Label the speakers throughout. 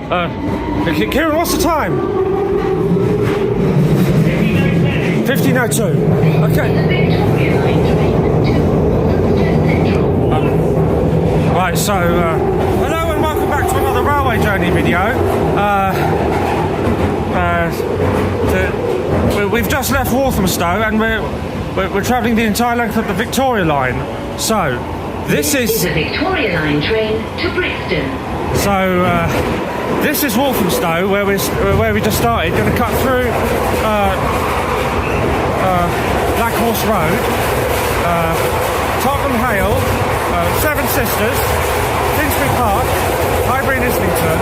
Speaker 1: Kieran, what's the time? 15:02. Okay. Right, so hello and welcome back to another railway journey video. We've just left Walthamstow and we're travelling the entire length of the Victoria Line. So this is
Speaker 2: the Victoria Line train to Brixton.
Speaker 1: So this is Walthamstow, where we just started. Going to cut through Black Horse Road, Tottenham Hale, Seven Sisters, Finsbury Park, Highbury and Islington,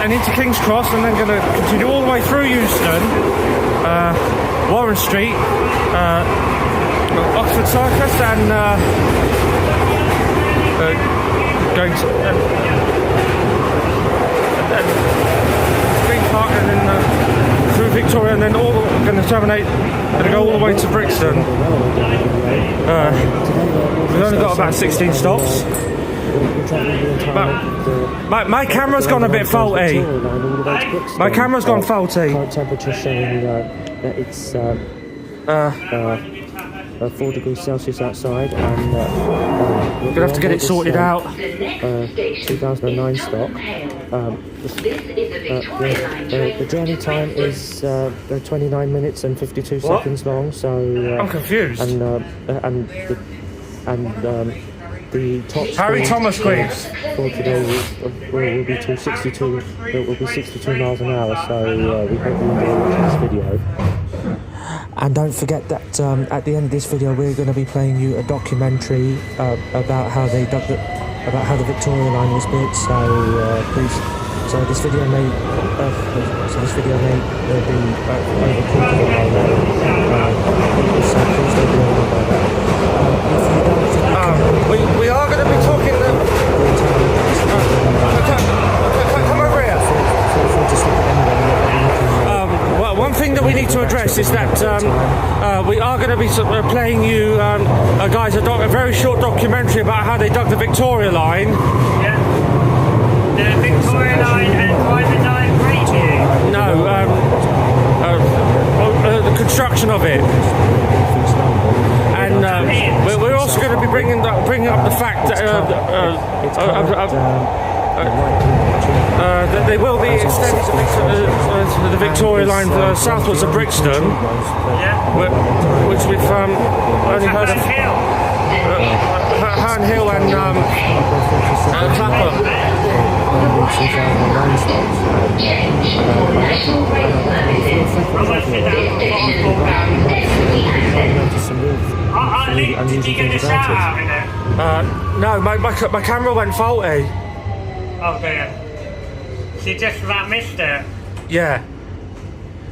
Speaker 1: and into King's Cross, and then going to continue all the way through Euston, Warren Street, Oxford Circus, and going to Green Park, and then through Victoria, and then going to terminate. Going to go all the way to Brixton. We've only got about 16 stops. But my camera's gone a bit faulty. My camera's gone faulty.
Speaker 3: Current temperature showing that it's 4 degrees Celsius outside, and
Speaker 1: we're gonna have to get it sorted out.
Speaker 3: 2009 stock. The journey time is 29 minutes and 52 seconds long. So
Speaker 1: I'm confused.
Speaker 3: The top
Speaker 1: Harry Thomas quiz
Speaker 3: for today will be 262. It will be 62 miles an hour. So we hope you enjoy this video. And don't forget that at the end of this video we're going to be playing you a documentary about how the Victoria Line was built. So this video may be over a quarter of an hour long. So please don't be alarmed by that.
Speaker 1: We are going to be talking. Come over here. One thing that we need to address is that we are going to be playing you guys a very short documentary about how they dug the Victoria Line.
Speaker 4: Yeah. The Victoria Line and Private Line review.
Speaker 1: No, the construction of it. And we're also going to be bringing up the fact that that they will be extended to the Victoria Line southwards of Brixton, which we've only heard of. Herne Hill and Clapham.
Speaker 4: Did you get a shout out in it?
Speaker 1: No, my camera went faulty.
Speaker 4: Oh dear. She just about missed it.
Speaker 1: Yeah.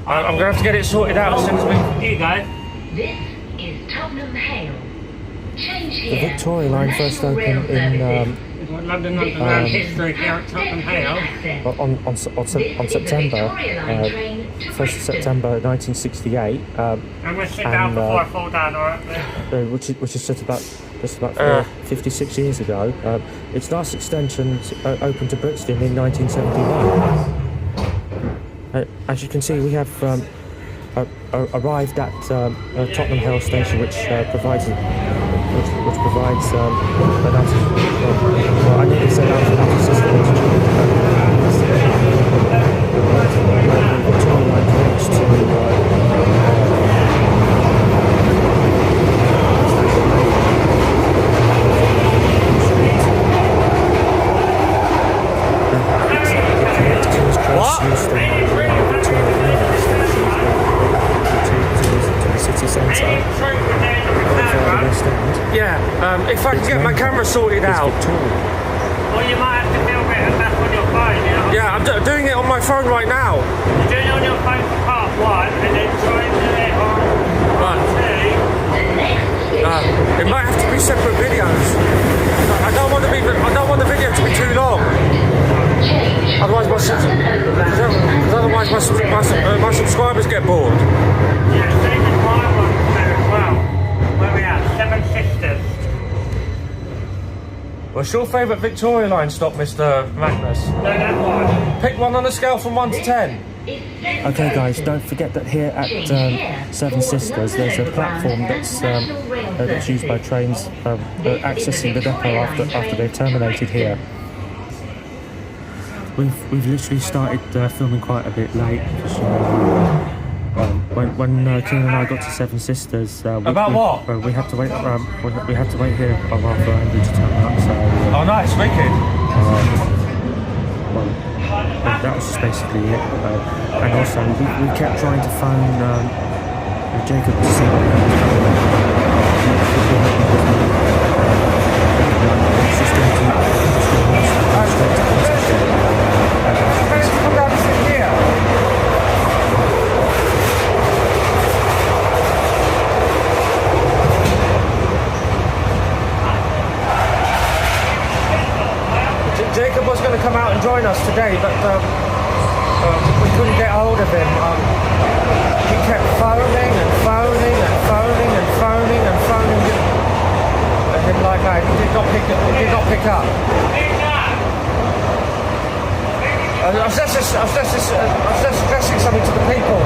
Speaker 1: I'm going to have to get it sorted out as soon as we...
Speaker 4: Here you go.
Speaker 2: This is Tottenham Hale. Change
Speaker 3: The
Speaker 2: here.
Speaker 3: Victoria Line first opened in
Speaker 4: London Underground history here at Tottenham Hale.
Speaker 3: on September 1st of September 1968,
Speaker 4: I'm going to sit down before I fall down, alright?
Speaker 3: which is just about 56 years ago. Its last extension opened to Brixton in 1971. As you can see, we have arrived at Tottenham Hale Station, which provides an anti system.
Speaker 1: If I can get my camera sorted out.
Speaker 4: Well, you might have to film it and back on your phone, you know?
Speaker 1: Yeah, I'm doing it on my phone right now.
Speaker 4: You're doing it on your phone for part 1 and then try and do it on part 2.
Speaker 1: It might have to be separate videos. I don't want the video to be too long. Otherwise my subscribers get bored.
Speaker 4: Yeah, same as my one there as well. Where we at? Seven Sisters.
Speaker 1: What's your favourite Victoria Line stop, Mr. Magnus?
Speaker 4: No, that one.
Speaker 1: Pick one on a scale from 1 to 10.
Speaker 3: Okay guys, don't forget that here at Seven Sisters there's a platform that's used by trains accessing the depot after they've terminated here. We've literally started filming quite a bit late because when Keen and I got to Seven Sisters, we had to wait. We had to wait here for Andrew to turn up. So
Speaker 1: oh, nice, wicked.
Speaker 3: That was just basically it. And also, we kept trying to phone Jacob to see what
Speaker 1: Come down and sit here. Jacob was going to come out and join us today, but we couldn't get hold of him. He kept phoning and phoning and phoning and phoning and phoning him like that. He did not pick up. I was just suggesting something to the people.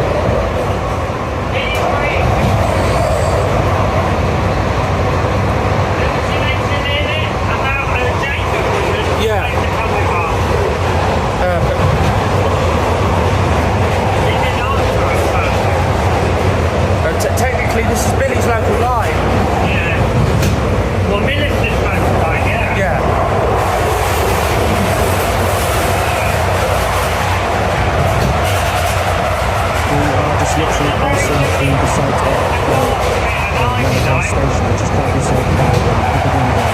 Speaker 1: Yeah. Technically, this is Billy's local line.
Speaker 4: Yeah. Well, Millicent's local line, yeah.
Speaker 1: Yeah.
Speaker 3: we are just literally passing through the site of station, which is called the Piccadilly Line.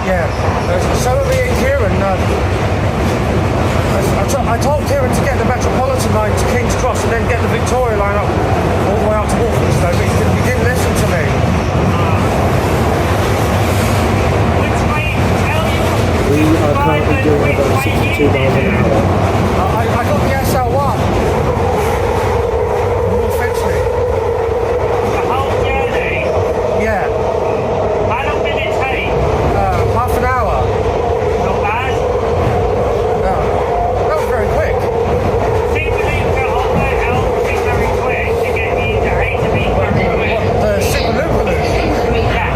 Speaker 1: Yeah, so are me and Kieran. I told Kieran to get the Metropolitan line to King's Cross and then get the Victoria line up all the way up to Walthamstow, but he didn't listen to me.
Speaker 3: We are currently doing about 62 miles an hour.
Speaker 1: I got the SL1. More Finchley.
Speaker 4: The whole journey?
Speaker 1: Yeah.
Speaker 4: How long did it take?
Speaker 1: Half an hour.
Speaker 4: Not bad.
Speaker 1: That was very quick.
Speaker 4: See, believe that on the help is very quick to get you to hate to be quick.
Speaker 1: The Super Loop.
Speaker 4: Yeah.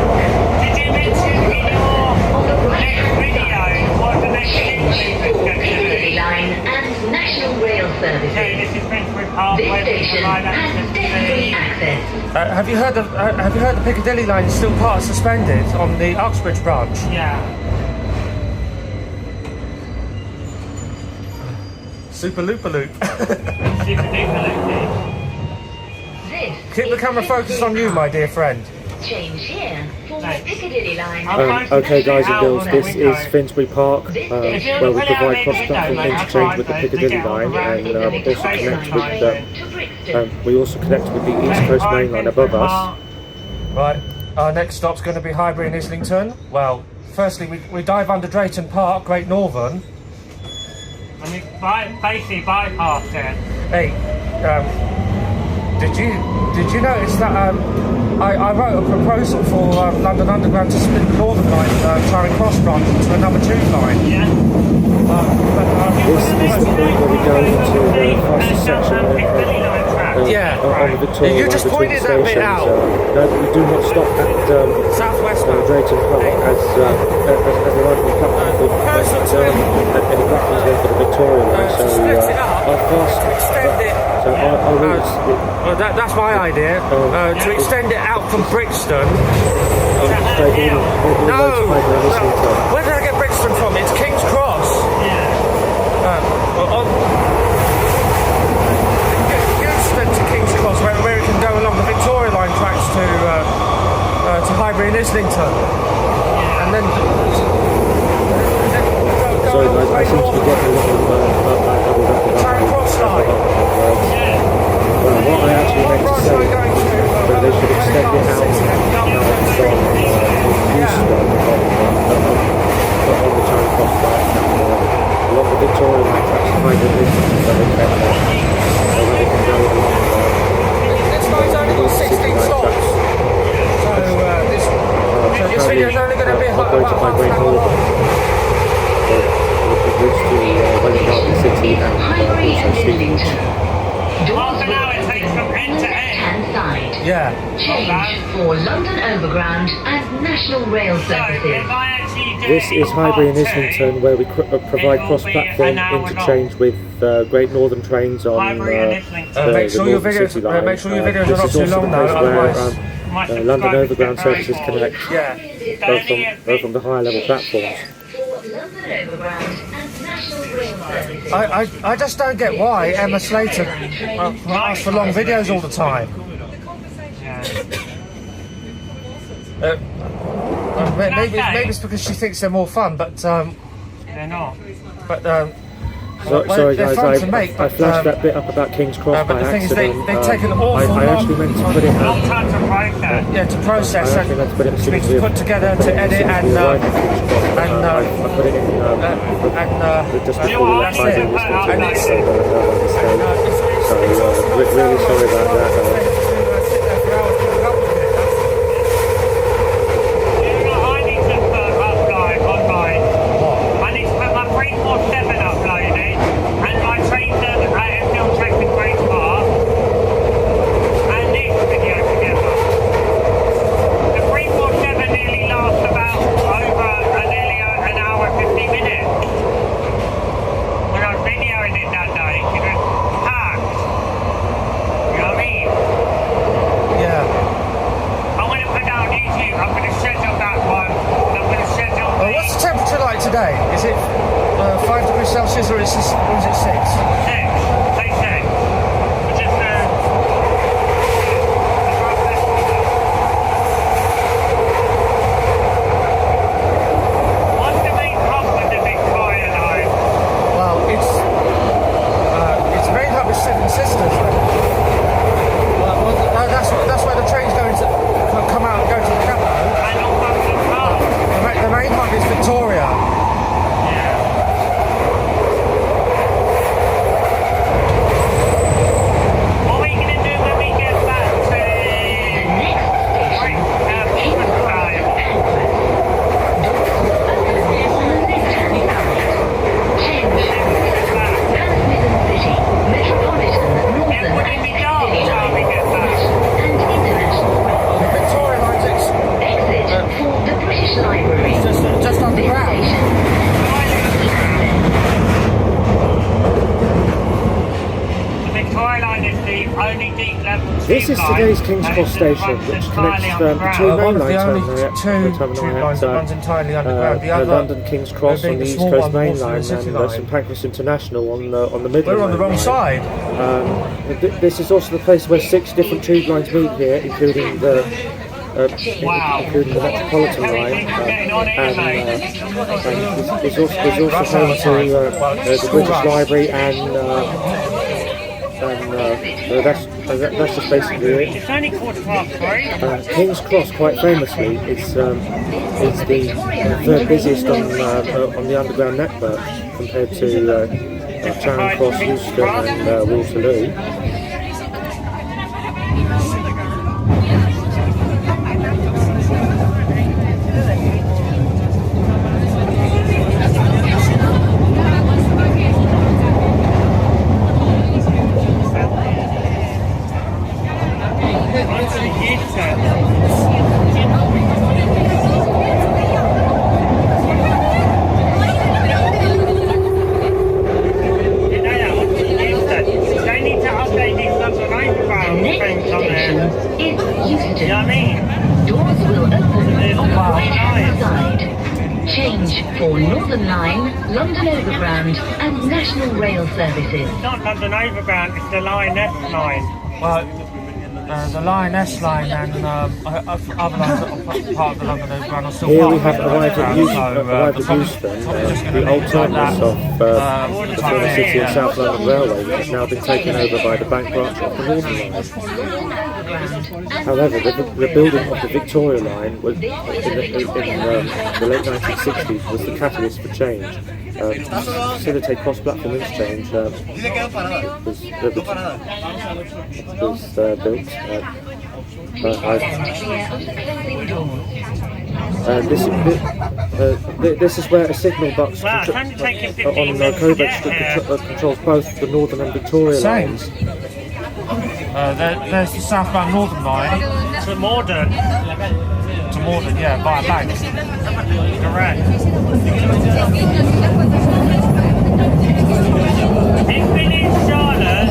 Speaker 4: Did you mention in your next video what the next link is going to
Speaker 2: Piccadilly
Speaker 4: be?
Speaker 2: Line and National Rail
Speaker 4: Okay,
Speaker 2: Services.
Speaker 4: this is Finsbury Park,
Speaker 2: This
Speaker 4: where we
Speaker 2: station
Speaker 4: provide
Speaker 2: has
Speaker 4: access to
Speaker 2: temporary
Speaker 4: the...
Speaker 2: access.
Speaker 1: Have you heard the Piccadilly line is still part suspended on the Uxbridge branch?
Speaker 4: Yeah.
Speaker 1: Super Looper Loop.
Speaker 4: Super duper loopy.
Speaker 2: This
Speaker 1: Keep the
Speaker 2: is
Speaker 1: camera focused on you, my dear friend.
Speaker 2: Change here for
Speaker 4: Thanks.
Speaker 2: Piccadilly Line.
Speaker 3: Okay guys and girls, this is Finsbury Park, where we provide cross-platform interchange with the Piccadilly line, and we also connect with the East Coast Main Line above us.
Speaker 1: Right, our next stop's going to be Highbury and Islington. Well, firstly we dive under Drayton Park, Great Northern.
Speaker 4: And we basically bypass it.
Speaker 1: Hey, did you notice that I wrote a proposal for London Underground to split the Northern Line, Charing Cross branch into a number 2 line.
Speaker 4: Yeah.
Speaker 3: This is the point where we go into the fastest section of on the Victoria
Speaker 1: You
Speaker 3: line
Speaker 1: just
Speaker 3: between
Speaker 1: pointed
Speaker 3: the
Speaker 1: that bit
Speaker 3: stations.
Speaker 1: out.
Speaker 3: No, but we do not stop at
Speaker 1: Southwest
Speaker 3: Drayton Park as the line will cut any platforms there for the Victoria line. So
Speaker 1: split it up,
Speaker 3: our fast
Speaker 1: extend it.
Speaker 3: so our route
Speaker 1: Well, that's my idea. To extend it out from Brixton.
Speaker 3: straight all the way to Highbury and Islington.
Speaker 1: Where did I get Brixton from? It's King's Cross. Euston to King's Cross, where it can go along the Victoria line tracks to Highbury and Islington. And then
Speaker 3: Sorry guys, I seem to be getting a little
Speaker 1: Charing Cross line.
Speaker 3: Well, what I actually meant to say that they should extend it out from Euston on the Charing Cross line routes to Wellington Garden City and also Stevenage.
Speaker 4: Half an hour it takes from end to end.
Speaker 2: Left-hand side.
Speaker 1: Yeah.
Speaker 2: Change for London Overground and National Rail
Speaker 4: So
Speaker 2: services.
Speaker 4: if I actually do
Speaker 3: This
Speaker 4: it
Speaker 3: is
Speaker 4: in
Speaker 3: Highbury
Speaker 4: part
Speaker 3: and
Speaker 4: two,
Speaker 3: Islington, where we provide
Speaker 4: it will
Speaker 3: cross-platform
Speaker 4: be an hour
Speaker 3: interchange with Great Northern trains on
Speaker 4: Highbury and Islington.
Speaker 1: Make sure your
Speaker 3: Northern
Speaker 1: videos,
Speaker 3: City line.
Speaker 1: make sure your videos
Speaker 3: This
Speaker 1: are not
Speaker 3: is
Speaker 1: too
Speaker 3: also
Speaker 1: long
Speaker 3: the
Speaker 1: though,
Speaker 3: place where
Speaker 1: otherwise.
Speaker 4: My
Speaker 3: London
Speaker 4: subscribers
Speaker 3: Overground
Speaker 4: get very
Speaker 3: services
Speaker 4: bored.
Speaker 3: connect
Speaker 1: Yeah.
Speaker 3: both from the higher level platforms.
Speaker 2: London Overground and National Rail services.
Speaker 1: I just don't get why Emma Slater asks for long videos all the time. Maybe it's because she thinks they're more fun, but
Speaker 4: They're not.
Speaker 3: Sorry
Speaker 1: they're
Speaker 3: guys,
Speaker 1: fun to
Speaker 3: I
Speaker 1: make, but
Speaker 3: flashed that bit up about King's Cross
Speaker 1: but
Speaker 3: by
Speaker 1: the thing is
Speaker 3: accident.
Speaker 1: they take an awful
Speaker 3: I actually
Speaker 1: long
Speaker 3: meant to put it
Speaker 4: Long
Speaker 3: out.
Speaker 4: time to process.
Speaker 1: yeah, to process
Speaker 3: I actually meant to put it
Speaker 1: and to be
Speaker 3: specifically
Speaker 1: put together to edit and
Speaker 3: I put it in just
Speaker 4: You know
Speaker 3: before
Speaker 4: what,
Speaker 3: the
Speaker 4: I need to
Speaker 3: Friday
Speaker 4: put out
Speaker 3: listening
Speaker 4: like-
Speaker 3: to it, so that was a mistake. So really sorry about that.
Speaker 4: You know what I need to put up like online? I need to put my 347 uploaded and my train service at Enfield Track and Grace Park and this video together. The 347 nearly lasts about over nearly an hour and 50 minutes. When I was videoing it that day, it was packed. You know what I mean?
Speaker 1: Yeah.
Speaker 4: I'm going to put that on YouTube. I'm going to schedule that one. I'm going to schedule
Speaker 1: What's the temperature like today? Is it 5 degrees Celsius or is it 6?
Speaker 4: 6. Take 6. Which is what's the main problem with the Victoria line?
Speaker 1: Well, it's made up of 7 sisters. That's where the train's going to come out and go to the capital.
Speaker 4: And also the car.
Speaker 1: The main one is Victoria.
Speaker 4: Yeah. What are we going to do when we get back to Brixton time? It wouldn't be dark when we get back.
Speaker 1: The Victoria line's just underground.
Speaker 4: The Victoria line is the only deep level
Speaker 3: This
Speaker 4: tube
Speaker 3: is
Speaker 4: line
Speaker 3: today's King's
Speaker 4: that
Speaker 3: Cross
Speaker 4: is
Speaker 3: station,
Speaker 4: runs
Speaker 3: which
Speaker 4: entirely
Speaker 3: connects the
Speaker 4: underground.
Speaker 3: two
Speaker 1: One
Speaker 3: main
Speaker 1: of the
Speaker 3: line
Speaker 1: only two tube lines that runs entirely underground. The other,
Speaker 3: London King's Cross
Speaker 1: being
Speaker 3: on the
Speaker 1: the
Speaker 3: East
Speaker 1: small
Speaker 3: Coast
Speaker 1: one,
Speaker 3: Main
Speaker 1: Waterloo
Speaker 3: Line
Speaker 1: City
Speaker 3: and
Speaker 1: line.
Speaker 3: St Pancras International on the Midland
Speaker 1: we're on the
Speaker 3: Main
Speaker 1: wrong
Speaker 3: Line.
Speaker 1: side.
Speaker 3: This is also the place where 6 different tube lines meet here, including the
Speaker 4: Wow.
Speaker 3: including the Metropolitan
Speaker 4: How many
Speaker 3: line,
Speaker 4: people getting on here, mate?
Speaker 3: and there's also home to the British Library and that's just basically it.
Speaker 4: It's only 3:15.
Speaker 3: King's Cross, quite famously, is the third busiest on the underground network compared to Charing Cross, Euston, and Waterloo.
Speaker 4: They need to update these London Overground things on there. You know what I mean?
Speaker 2: Doors will open on the
Speaker 4: Wow.
Speaker 2: right-hand side. Change for Northern Line, London Overground and National Rail services.
Speaker 4: It's not London Overground, it's the Line S line.
Speaker 1: Well, the Line S line and other lines that are part of the London Overground are still
Speaker 3: Here
Speaker 1: part
Speaker 3: we
Speaker 1: of
Speaker 3: have
Speaker 1: the
Speaker 3: arrived at
Speaker 1: Underground,
Speaker 3: Euston,
Speaker 1: probably just gonna
Speaker 3: the
Speaker 1: leave
Speaker 3: old
Speaker 1: it like
Speaker 3: terminus
Speaker 1: that.
Speaker 3: of the former City and South London Railway, which has now been taken over by the bank branch of the Northern Line. However, the building of the Victoria Line was, in the late 1960s was the catalyst for change. To facilitate cross-platform interchange was built.
Speaker 2: Clear of the closing doors.
Speaker 3: This is where a signal box
Speaker 4: Wow, it's only taking 15
Speaker 3: on
Speaker 4: minutes to
Speaker 3: Coburg
Speaker 4: get
Speaker 3: Street
Speaker 4: here.
Speaker 3: controls both the Northern and Victoria
Speaker 1: Same.
Speaker 3: lines.
Speaker 1: There's the southbound Northern line
Speaker 4: To Morden.
Speaker 1: to Morden, yeah, via Bank.
Speaker 4: Correct. If Village Charlotte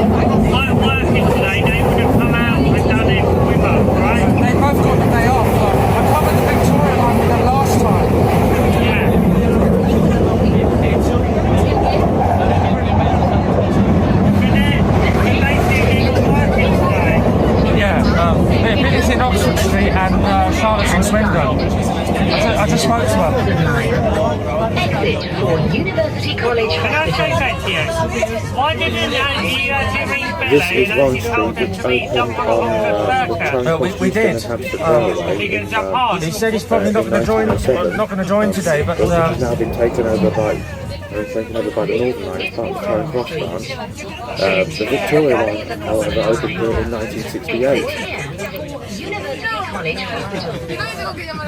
Speaker 4: weren't working today, they would have come out and done it with us, right?
Speaker 1: They both got the day off. I covered the Victoria line with them last time.
Speaker 4: Yeah. But they were working today.
Speaker 1: Yeah, Billy's in Oxford Street and Charlotte's in Swindon. I just spoke to her.
Speaker 2: Exit for University College
Speaker 4: Can I say
Speaker 2: Hospital.
Speaker 4: that to you? Why didn't you actually ring
Speaker 3: This is
Speaker 4: Billy
Speaker 3: Ron
Speaker 4: and told
Speaker 3: Street,
Speaker 4: him
Speaker 3: which
Speaker 4: to meet
Speaker 3: opened
Speaker 4: up on
Speaker 3: on
Speaker 4: the circuit?
Speaker 1: We did.
Speaker 4: He can jump on.
Speaker 1: He said he's probably not going to join today, but
Speaker 3: It's now been taken over by the Northern Line as part of the Charing Cross branch. The Victoria Line, however, opened in 1968.
Speaker 2: University College Hospital.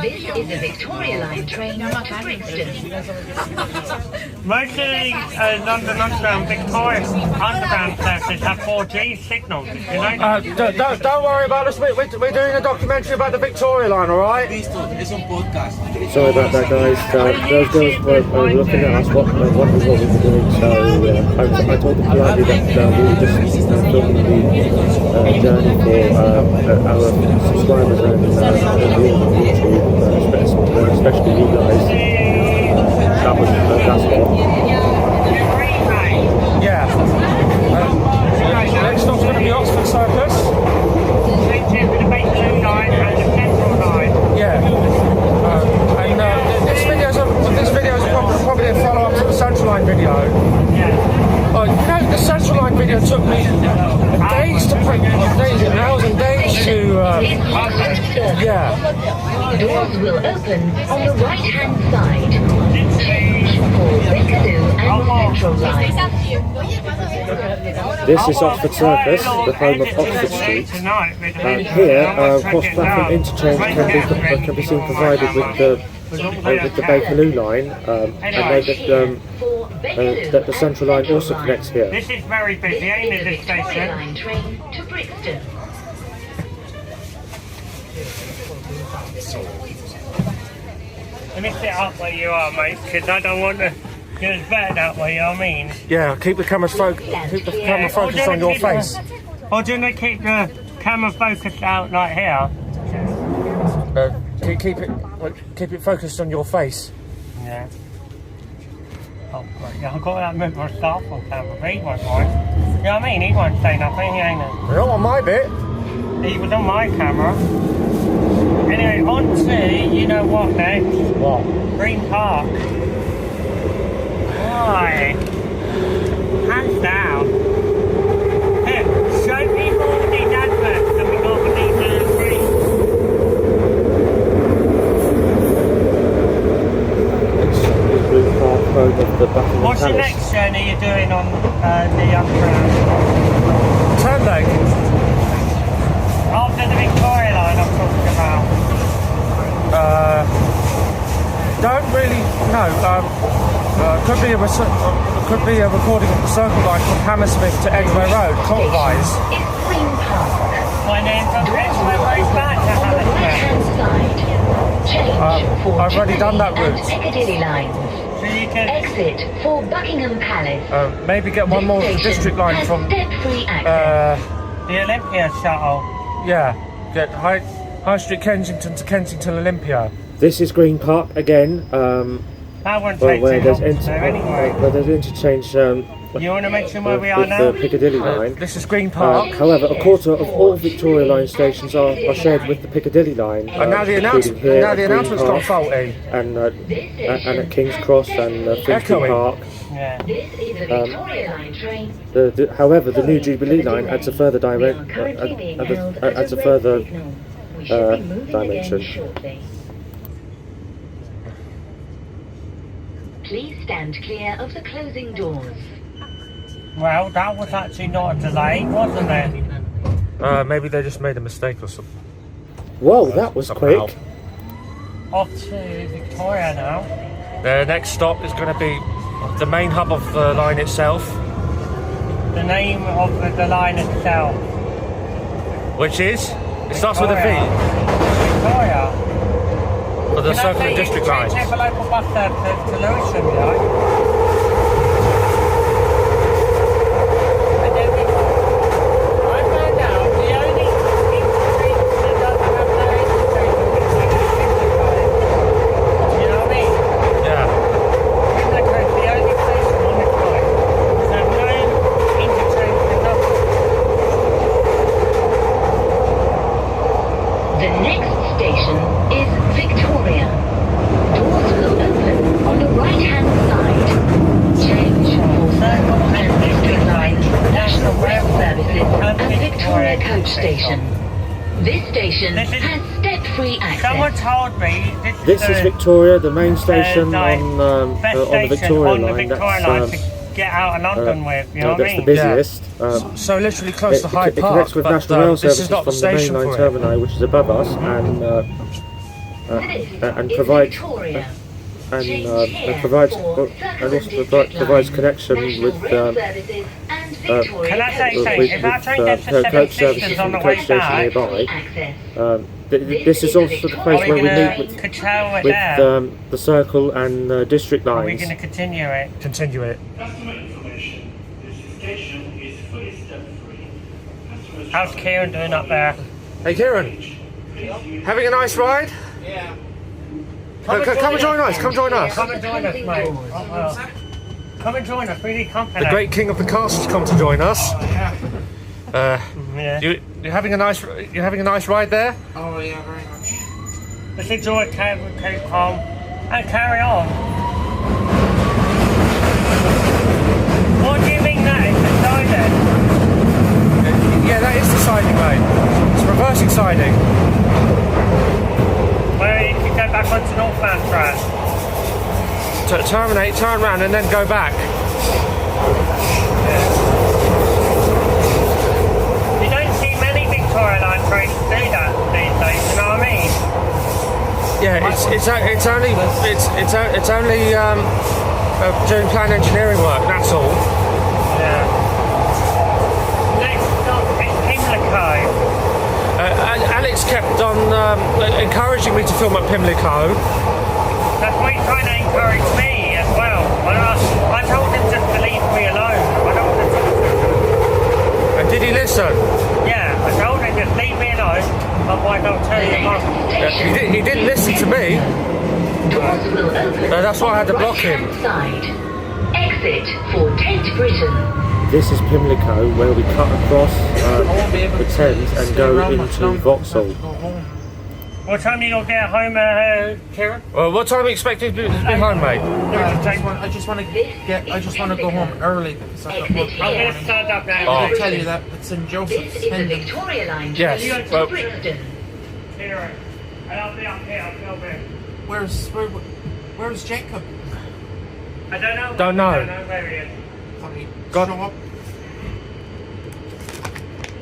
Speaker 2: This is a Victoria Line train to Brixton.
Speaker 4: Most of the London Underground Victoria Underground services have 4G signals, you know?
Speaker 1: don't worry about us. We're doing a documentary about the Victoria line, all right?
Speaker 3: Sorry about that, guys. Those girls were looking at us, what we were doing, so I told them politely that we were just filming the journey for our subscribers and viewers on YouTube, especially you guys. That's all.
Speaker 1: Yeah. Next stop's going to be Oxford Circus.
Speaker 4: The Bakerloo line and the Central line.
Speaker 1: Yeah. And this video is probably a follow-up to the Central Line video.
Speaker 4: Yeah.
Speaker 1: You know, the Central Line video took me days to print, days and hours and days to. Yeah.
Speaker 2: Doors will open on the right-hand side. Change for Bakerloo and Central Line.
Speaker 3: This is Oxford Circus, the home of Oxford Street. Here, cross-platform interchange can be seen provided with the Bakerloo line, and that the Central Line also connects here.
Speaker 4: This is very busy, ain't it, this
Speaker 2: Victoria
Speaker 4: station?
Speaker 2: Line train to Brixton.
Speaker 4: Let me sit up where you are, mate, because I don't want to get better that way, you know what I mean?
Speaker 1: Yeah, keep the camera focused on your face.
Speaker 4: Or do they keep the camera focused out like here?
Speaker 1: Keep it focused on your face.
Speaker 4: Yeah. Oh, right. Yeah, I've got that member of staff on camera. He won't mind. You know what I mean? He won't say nothing, he ain't it?
Speaker 1: Not on my bit.
Speaker 4: He was on my camera. Anyway, on to, you know what next?
Speaker 1: What?
Speaker 4: Green Park. Why? Hands down. Here, show people all these adverts that we got for these free. What's the next journey you're doing on the underground?
Speaker 1: Turnbank.
Speaker 4: After the Victoria line I'm talking about.
Speaker 1: Don't really know. Could be a recording of the Circle Line from Hammersmith to Edgware Road, clockwise.
Speaker 2: Is Green Park.
Speaker 4: My name's on Edgware Road back to
Speaker 2: On the right-hand
Speaker 4: Hammersmith.
Speaker 2: side. Change for
Speaker 1: I've already done that
Speaker 2: Piccadilly
Speaker 1: route.
Speaker 2: and Piccadilly lines.
Speaker 4: So you can...
Speaker 2: Exit for Buckingham Palace.
Speaker 1: Maybe get one more
Speaker 2: This
Speaker 1: district
Speaker 2: station
Speaker 1: line
Speaker 2: has
Speaker 1: from.
Speaker 2: step-free access.
Speaker 4: the Olympia shuttle.
Speaker 1: Yeah, get High Street Kensington to Kensington Olympia.
Speaker 3: This is Green Park again,
Speaker 4: That won't take
Speaker 3: where
Speaker 4: too long
Speaker 3: there's
Speaker 4: to do anyway.
Speaker 3: interchange
Speaker 4: You want to mention where we are
Speaker 3: with
Speaker 4: now?
Speaker 3: the Piccadilly line.
Speaker 1: This is Green Park.
Speaker 3: However, a quarter of all Victoria Line stations are shared with the Piccadilly line.
Speaker 1: And now the
Speaker 3: including here at Green
Speaker 1: announcement's gone
Speaker 3: Park
Speaker 1: faulty.
Speaker 3: and at King's Cross and Finsbury
Speaker 1: Echoing.
Speaker 3: Park.
Speaker 4: Yeah.
Speaker 2: This is a Victoria Line train.
Speaker 3: However, the new Jubilee line adds a further
Speaker 2: Currently being held as a red signal. We should be moving
Speaker 3: dimension.
Speaker 2: again shortly. Please stand clear of the closing doors.
Speaker 4: Well, that was actually not a delay, wasn't it?
Speaker 1: Maybe they just made a mistake or something.
Speaker 3: Whoa, that was
Speaker 1: Somehow.
Speaker 3: quick.
Speaker 4: off to Victoria now.
Speaker 1: The next stop is going to be the main hub of the line itself.
Speaker 4: The name of the line itself.
Speaker 1: Which is? It starts with a V.
Speaker 4: Victoria.
Speaker 1: For the Circle and District lines.
Speaker 4: Check the local bus services to Lewisham, you know? And then I found out the only interchange that doesn't have no interchange on it is Pimlico. You know what I mean?
Speaker 1: Yeah.
Speaker 4: Pimlico is the only station on this line. So no interchange with nothing.
Speaker 2: The next station is Victoria. Doors will open on the right-hand side. Change for Circle and District lines, National Rail Services and Victoria Coach Station. This station has step-free access.
Speaker 4: Someone told me
Speaker 3: This is Victoria, the main station
Speaker 4: like,
Speaker 3: on the Victoria line.
Speaker 4: To get out of London with, you know what I
Speaker 3: that's
Speaker 4: mean?
Speaker 3: the busiest.
Speaker 1: So literally close to Hyde
Speaker 3: It
Speaker 1: Park.
Speaker 3: connects with
Speaker 1: but,
Speaker 3: National Rail
Speaker 1: this
Speaker 3: Services
Speaker 1: is not the
Speaker 3: from the
Speaker 1: station
Speaker 3: mainline
Speaker 1: for it.
Speaker 3: terminal, which is above us, and provides
Speaker 2: Victoria.
Speaker 3: and provides connection with
Speaker 4: Can I say something? If our train gets to seven
Speaker 3: coach services
Speaker 4: stations on
Speaker 3: from
Speaker 4: the
Speaker 3: the
Speaker 4: way
Speaker 3: coach station
Speaker 4: back,
Speaker 3: nearby.
Speaker 2: Access.
Speaker 3: This is also the
Speaker 4: are
Speaker 3: place
Speaker 4: we
Speaker 3: where we
Speaker 4: going
Speaker 3: meet
Speaker 4: to
Speaker 3: with
Speaker 4: curtail it there?
Speaker 3: the Circle and District
Speaker 4: Are we
Speaker 3: lines.
Speaker 4: going to continue it?
Speaker 1: Continue it.
Speaker 5: Customer information. This station is fully step-free. Customers
Speaker 4: How's Kieran doing up there?
Speaker 1: Hey Kieran, having a nice ride?
Speaker 5: Yeah.
Speaker 1: Come and join us, come join us.
Speaker 4: Come and join us, mate. Oh, well. Come and join us, we need company.
Speaker 1: The great king of the cast has come to join us.
Speaker 5: Yeah.
Speaker 4: Yeah.
Speaker 1: You're having a nice ride there?
Speaker 5: Oh yeah, very much.
Speaker 4: Let's enjoy it, keep calm, and carry on. What do you mean that is decided?
Speaker 1: Yeah, that is the siding, mate. It's reversing siding.
Speaker 4: Where you can go back onto northbound track.
Speaker 1: Terminate, turn around, and then go back.
Speaker 4: You don't see many Victoria Line trains do that these days, you know what I mean?
Speaker 1: Yeah, it's only doing plan engineering work. That's all.
Speaker 4: Yeah. Next stop is Pimlico.
Speaker 1: Alex kept on encouraging me to film at Pimlico.
Speaker 4: That's why he's trying to encourage me as well. I told him just to leave me alone. I don't want to talk to him.
Speaker 1: And did he listen?
Speaker 4: Yeah, I told him just leave me alone, otherwise I'll tell you off.
Speaker 1: He didn't listen to me.
Speaker 2: Doors will open
Speaker 1: That's why I had to block him.
Speaker 2: on the right-hand side. Exit for Tate Britain.
Speaker 3: This is Pimlico, where we cut across the Thames and go into Vauxhall.
Speaker 4: What time you gonna get home, Kieran?
Speaker 1: Well, what time are you expecting to be home, mate?
Speaker 5: I just want to go home early because I've got work.
Speaker 4: I'm gonna stand up now.
Speaker 5: I'll tell you that it's St. Joseph's.
Speaker 2: This is the Victoria Line
Speaker 1: Yes,
Speaker 2: train to
Speaker 1: well-
Speaker 2: Brixton.
Speaker 4: Kieran, and I'll be up here, I'll film it.
Speaker 5: Where's Jacob?
Speaker 4: I don't know.
Speaker 1: Don't know.
Speaker 4: I don't know where he is.
Speaker 5: Thought he'd
Speaker 3: God.
Speaker 5: show up.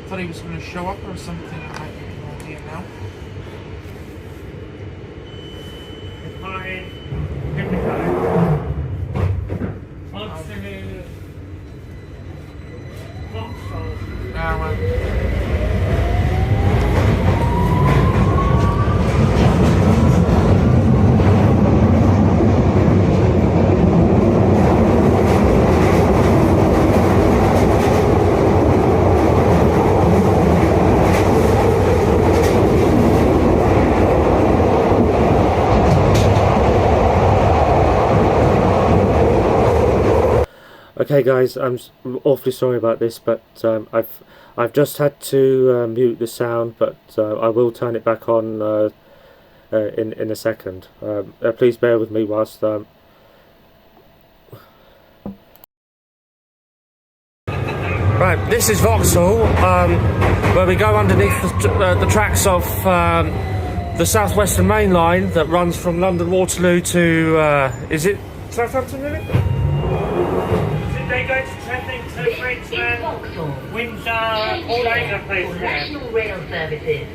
Speaker 5: Thought he was going to show up or something. I might have no idea now.
Speaker 4: It's fine. Pimlico. On to Vauxhall.
Speaker 5: Ah, well.
Speaker 3: Okay, guys, I'm awfully sorry about this, but I've just had to mute the sound, but I will turn it back on in a second. Please bear with me whilst.
Speaker 1: Right, this is Vauxhall, where we go underneath the tracks of the Southwestern Main Line that runs from London Waterloo to is it Southampton, really?
Speaker 4: They go to Chipping, to
Speaker 2: This is
Speaker 4: Brixton,
Speaker 2: Vauxhall.
Speaker 4: Windsor, all over the place.
Speaker 2: For
Speaker 4: Yeah.
Speaker 2: National Rail Services.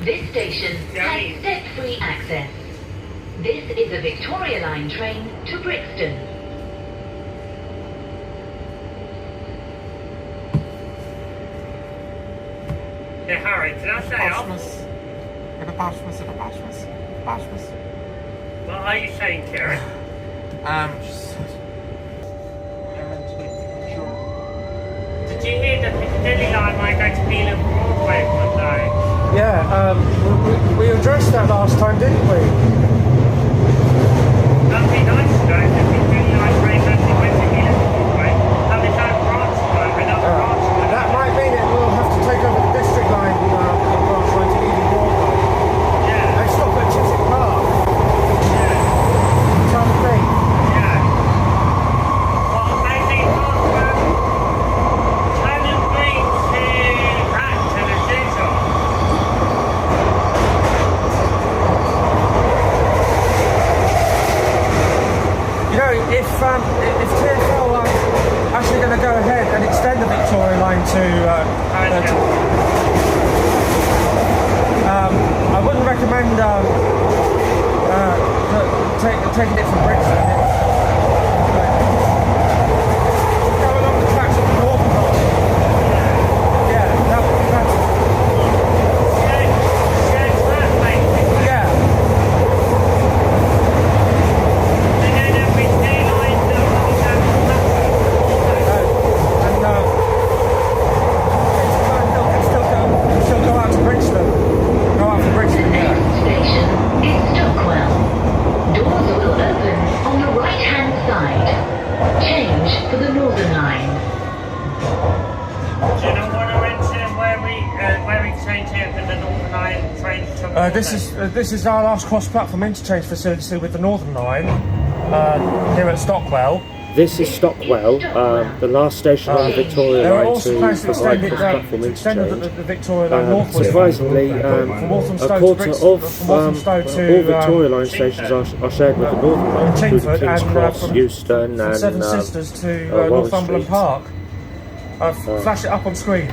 Speaker 2: This station has step-free access. This is a Victoria Line train to Brixton.
Speaker 4: Yeah, Harry, can I say up? What are you saying, Kieran? Did you hear the Piccadilly line might go to Beelan Broadway one day?
Speaker 1: Yeah, we addressed that last time, didn't we?
Speaker 4: That'd be nice to know if the Piccadilly line train actually went to Beelan Broadway. Have its own branch though, another branch.
Speaker 1: That might mean it will have to take over the district line branch line to Ely Broadway.
Speaker 4: Yeah.
Speaker 1: They stop at Chipping Barnet.
Speaker 4: Yeah.
Speaker 1: Tell me.
Speaker 4: Yeah. Well, maybe not Cannon Green to Acton as usual.
Speaker 1: You know, if TfL are actually going to go ahead and extend the Victoria line to I wouldn't recommend taking it from Brixton. Go along the tracks of the Northern Line. Yeah, that's yeah.
Speaker 4: And then every day line
Speaker 1: Still go out to Brixton. Go out from Brixton, yeah.
Speaker 2: Next station is Stockwell. Doors will open on the right-hand side. Change for the Northern Line.
Speaker 4: Do you know what I mentioned where we change here for the Northern Line train to
Speaker 1: This is our last cross-platform interchange facility with the Northern Line here at Stockwell.
Speaker 3: This is Stockwell, the last station on the Victoria
Speaker 1: There are
Speaker 3: line
Speaker 1: also
Speaker 3: to
Speaker 1: plans to
Speaker 3: provide
Speaker 1: extend
Speaker 3: cross-platform
Speaker 1: the
Speaker 3: interchange.
Speaker 1: Victoria Line northwards.
Speaker 3: Surprisingly,
Speaker 1: From Walthamstow
Speaker 3: a
Speaker 1: to
Speaker 3: quarter
Speaker 1: Brixton,
Speaker 3: of
Speaker 1: from Walthamstow
Speaker 3: all
Speaker 1: to
Speaker 3: Victoria line stations are shared with the Northern line, including
Speaker 1: Chingford
Speaker 3: King's
Speaker 1: and
Speaker 3: Cross,
Speaker 1: from
Speaker 3: Euston and
Speaker 1: Seven Sisters to
Speaker 3: Warwick
Speaker 1: Northumberland
Speaker 3: Street.
Speaker 1: Park. Flash it up on screen.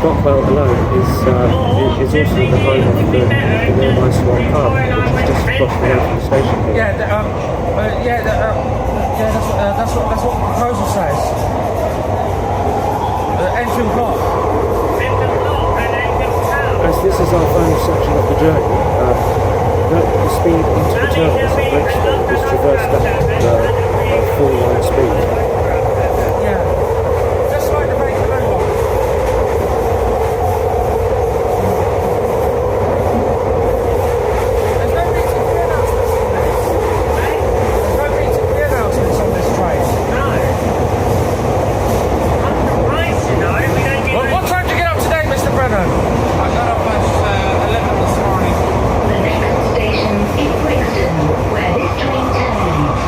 Speaker 3: Stockwell alone is also the home of the nearby Swan Pub, which is just across the road from the station here.
Speaker 1: That's what the proposal says. Enfield Park.
Speaker 3: As this is our final section of the journey, note the speed into the terminus at Brixton is traversed at full line speed.
Speaker 1: Yeah. Just like the Bakerloo one. There's no BTP announcements on this. There's no BTP announcements on this train. What time did you get up today, Mr. Brennan?
Speaker 6: I got up at 11 this morning.
Speaker 2: The next station is Brixton, where this train terminates.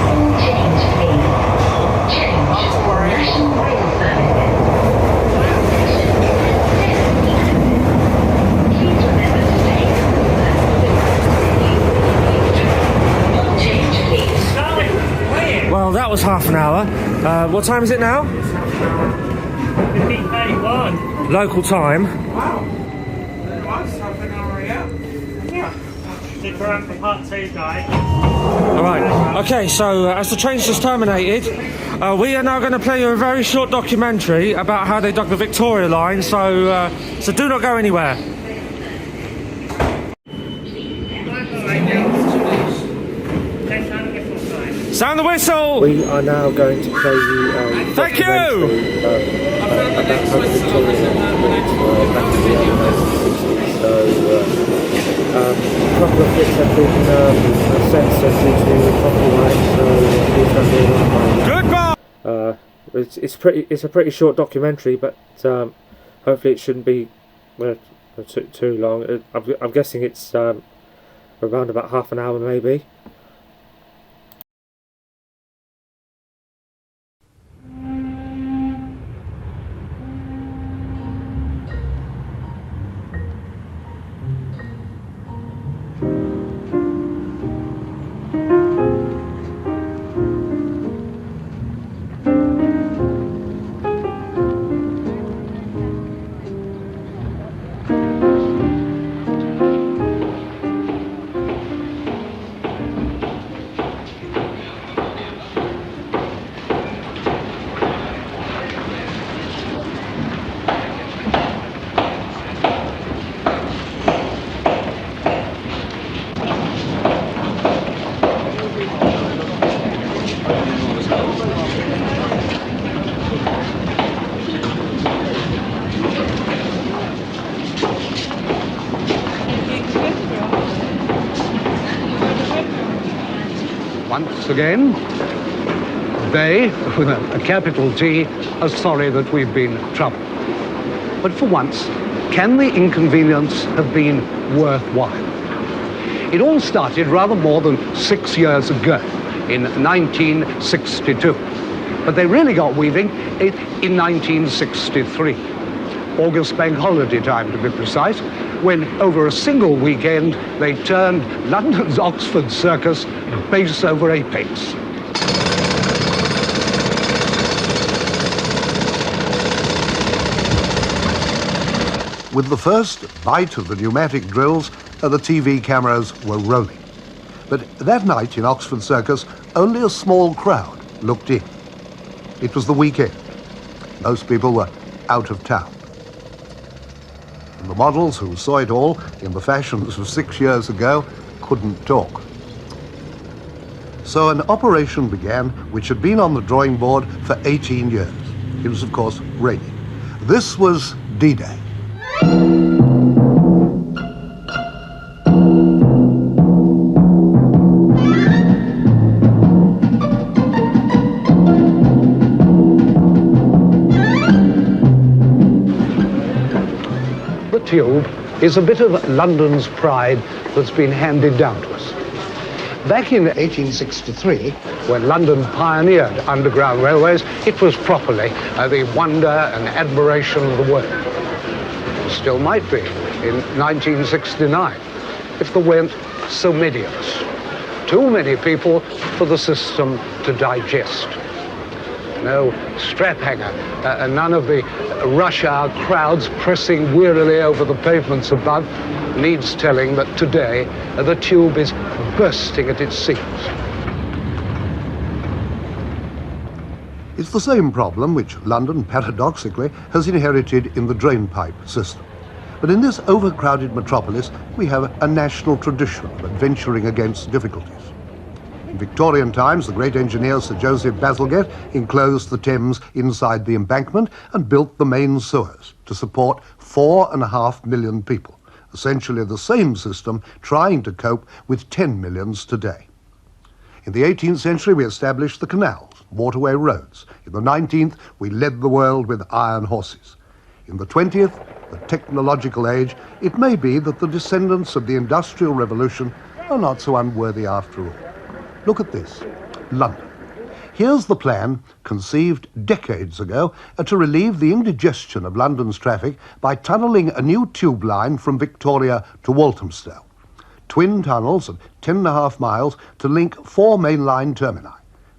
Speaker 2: All change, please. Change for National Rail Services. Station is at 7 Please remember to stay over. All change, please.
Speaker 1: Well, that was half an hour. What time is it now?
Speaker 4: 15:31.
Speaker 1: Local time.
Speaker 6: Wow. It was half an hour, yeah.
Speaker 4: Stick around for part 2, guys.
Speaker 1: Alright, okay, so as the train's just terminated, we are now going to play you a very short documentary about how they dug the Victoria line, so do not go anywhere. Sound the whistle!
Speaker 3: We are now going to play you
Speaker 1: Thank you!
Speaker 3: documentary about how the Victoria line built back in the early 1960s. So a couple of bits have been censored due to copyright, so please don't be alarmed by that. It's a pretty short documentary, but hopefully it shouldn't be too long. I'm guessing it's around about half an hour maybe.
Speaker 7: again. They, with a capital T, are sorry that we've been troubled. But for once, can the inconvenience have been worthwhile? It all started rather more than 6 years ago, in 1962. But they really got weaving in 1963. August bank holiday time, to be precise, when over a single weekend they turned London's Oxford Circus base over apex.
Speaker 8: With the first bite of the pneumatic drills, the TV cameras were rolling. But that night in Oxford Circus, only a small crowd looked in. It was the weekend. Most people were out of town. And the models who saw it all in the fashions of 6 years ago couldn't talk. So an operation began which had been on the drawing board for 18 years. It was, of course, raining. This was D-Day.
Speaker 7: The tube is a bit of London's pride that's been handed down to us. Back in 1863, when London pioneered underground railways, it was properly the wonder and admiration of the world. Still might be in 1969, if there weren't so many of us. Too many people for the system to digest. No strap hanger, and none of the rush hour crowds pressing wearily over the pavements above needs telling that today the tube is bursting at its seams.
Speaker 8: It's the same problem which London, paradoxically, has inherited in the drainpipe system. But in this overcrowded metropolis, we have a national tradition of adventuring against difficulties. In Victorian times, the great engineer Sir Joseph Bazalgette enclosed the Thames inside the embankment and built the main sewers to support 4.5 million people, essentially the same system trying to cope with 10 millions today. In the 18th century, we established the canals, waterway roads. In the 19th, we led the world with iron horses. In the 20th, the technological age, it may be that the descendants of the Industrial Revolution are not so unworthy after all. Look at this, London. Here's the plan, conceived decades ago, to relieve the indigestion of London's traffic by tunnelling a new tube line from Victoria to Walthamstow. Twin tunnels of 10.5 miles to link 4 mainline termini,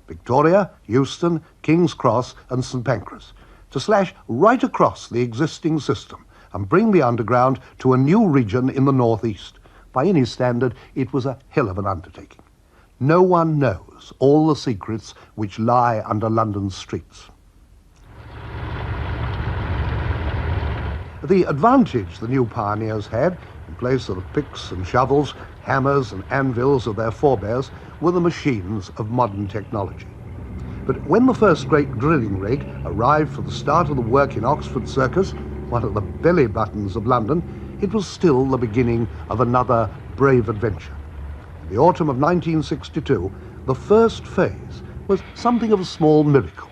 Speaker 8: Victoria, Euston, King's Cross and St Pancras, to slash right across the existing system and bring the underground to a new region in the northeast. By any standard, it was a hell of an undertaking. No one knows all the secrets which lie under London's streets. The advantage the new pioneers had, in place of the picks and shovels, hammers and anvils of their forebears, were the machines of modern technology. But when the first great drilling rig arrived for the start of the work in Oxford Circus, one of the belly buttons of London, it was still the beginning of another brave adventure. In the autumn of 1962, the first phase was something of a small miracle.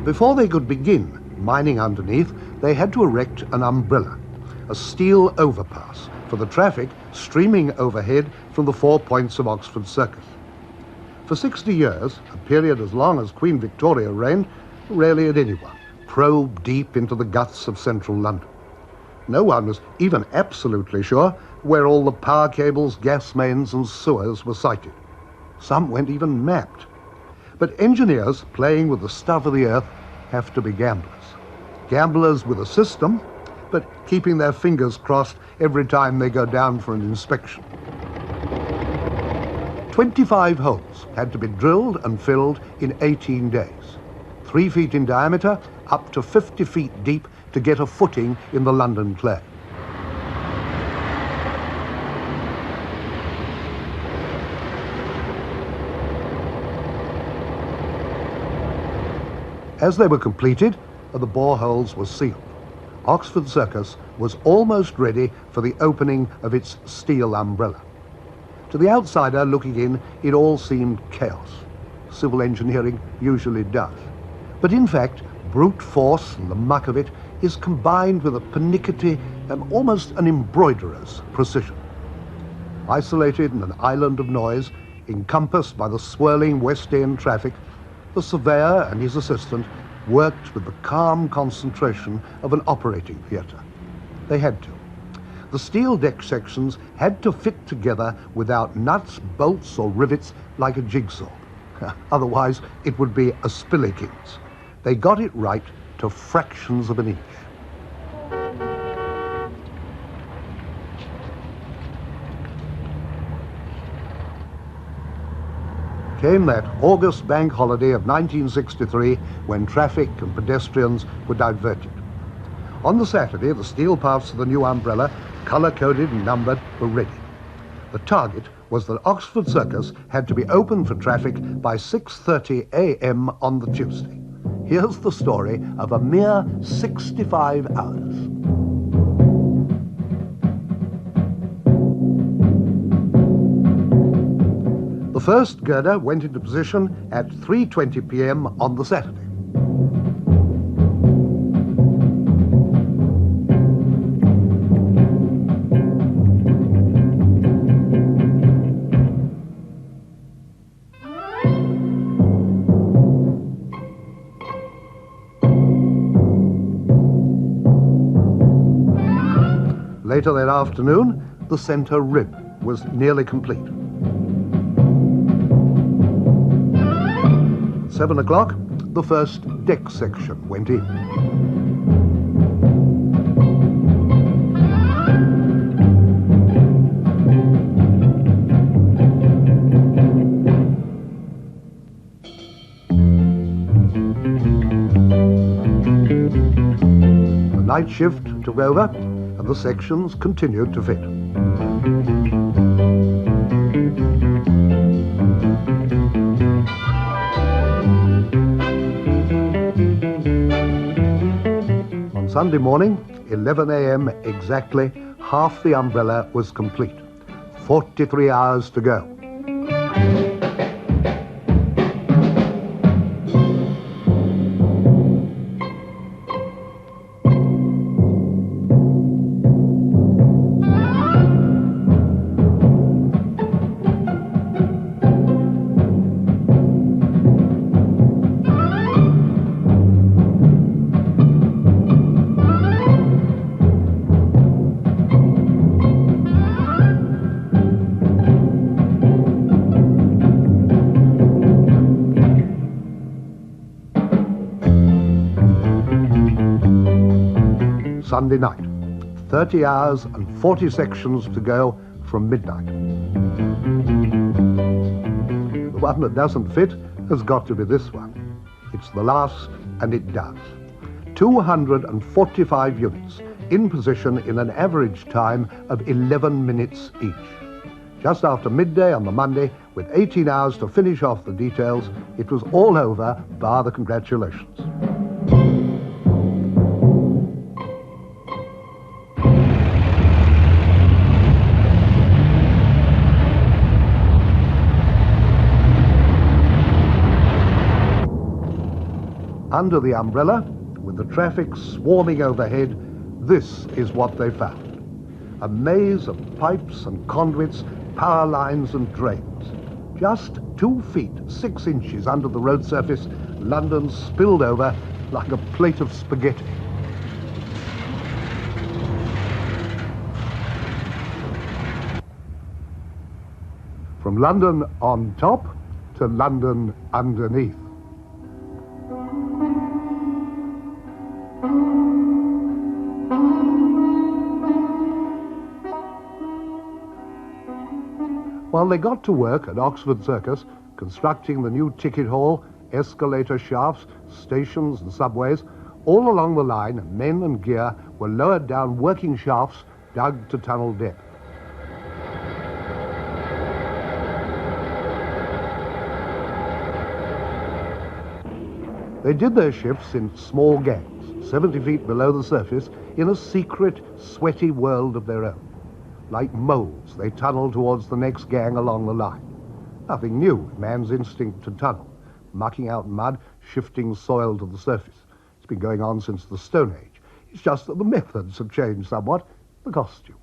Speaker 8: Before they could begin mining underneath, they had to erect an umbrella, a steel overpass for the traffic streaming overhead from the 4 points of Oxford Circus. For 60 years, a period as long as Queen Victoria reigned, rarely had anyone probed deep into the guts of central London. No one was even absolutely sure where all the power cables, gas mains and sewers were sited. Some went even mapped. But engineers playing with the stuff of the earth have to be gamblers. Gamblers with a system, but keeping their fingers crossed every time they go down for an inspection. 25 holes had to be drilled and filled in 18 days. 3 feet in diameter, up to 50 feet deep to get a footing in the London clay. As they were completed, the boreholes were sealed. Oxford Circus was almost ready for the opening of its steel umbrella. To the outsider looking in, it all seemed chaos. Civil engineering usually does. But in fact, brute force and the muck of it is combined with a pernickety and almost an embroiderer's precision. Isolated in an island of noise, encompassed by the swirling West End traffic, the surveyor and his assistant worked with the calm concentration of an operating theatre. They had to. The steel deck sections had to fit together without nuts, bolts or rivets like a jigsaw. Otherwise, it would be a spillikins. They got it right to fractions of an inch. Came that August bank holiday of 1963 when traffic and pedestrians were diverted. On the Saturday, the steel parts of the new umbrella, colour-coded and numbered, were ready. The target was that Oxford Circus had to be open for traffic by 6:30 a.m. on the Tuesday. Here's the story of a mere 65 hours. The first girder went into position at 3:20 p.m. on the Saturday. Later that afternoon, the centre rib was nearly complete. 7 o'clock, the first deck section went in. The night shift took over, and the sections continued to fit. On Sunday morning, 11 a.m. exactly, half the umbrella was complete. 43 hours to go. Sunday night, 30 hours and 40 sections to go from midnight. The one that doesn't fit has got to be this one. It's the last, and it does. 245 units in position in an average time of 11 minutes each. Just after midday on the Monday, with 18 hours to finish off the details, it was all over, bar the congratulations. Under the umbrella, with the traffic swarming overhead, this is what they found. A maze of pipes and conduits, power lines and drains. Just 2 feet, 6 inches under the road surface, London spilled over like a plate of spaghetti. From London on top to London underneath. While they got to work at Oxford Circus, constructing the new ticket hall, escalator shafts, stations and subways, all along the line, men and gear were lowered down working shafts dug to tunnel depth. They did their shifts in small gangs, 70 feet below the surface, in a secret, sweaty world of their own. Like moles, they tunneled towards the next gang along the line. Nothing new in man's instinct to tunnel, mucking out mud, shifting soil to the surface. It's been going on since the Stone Age. It's just that the methods have changed somewhat, the costume.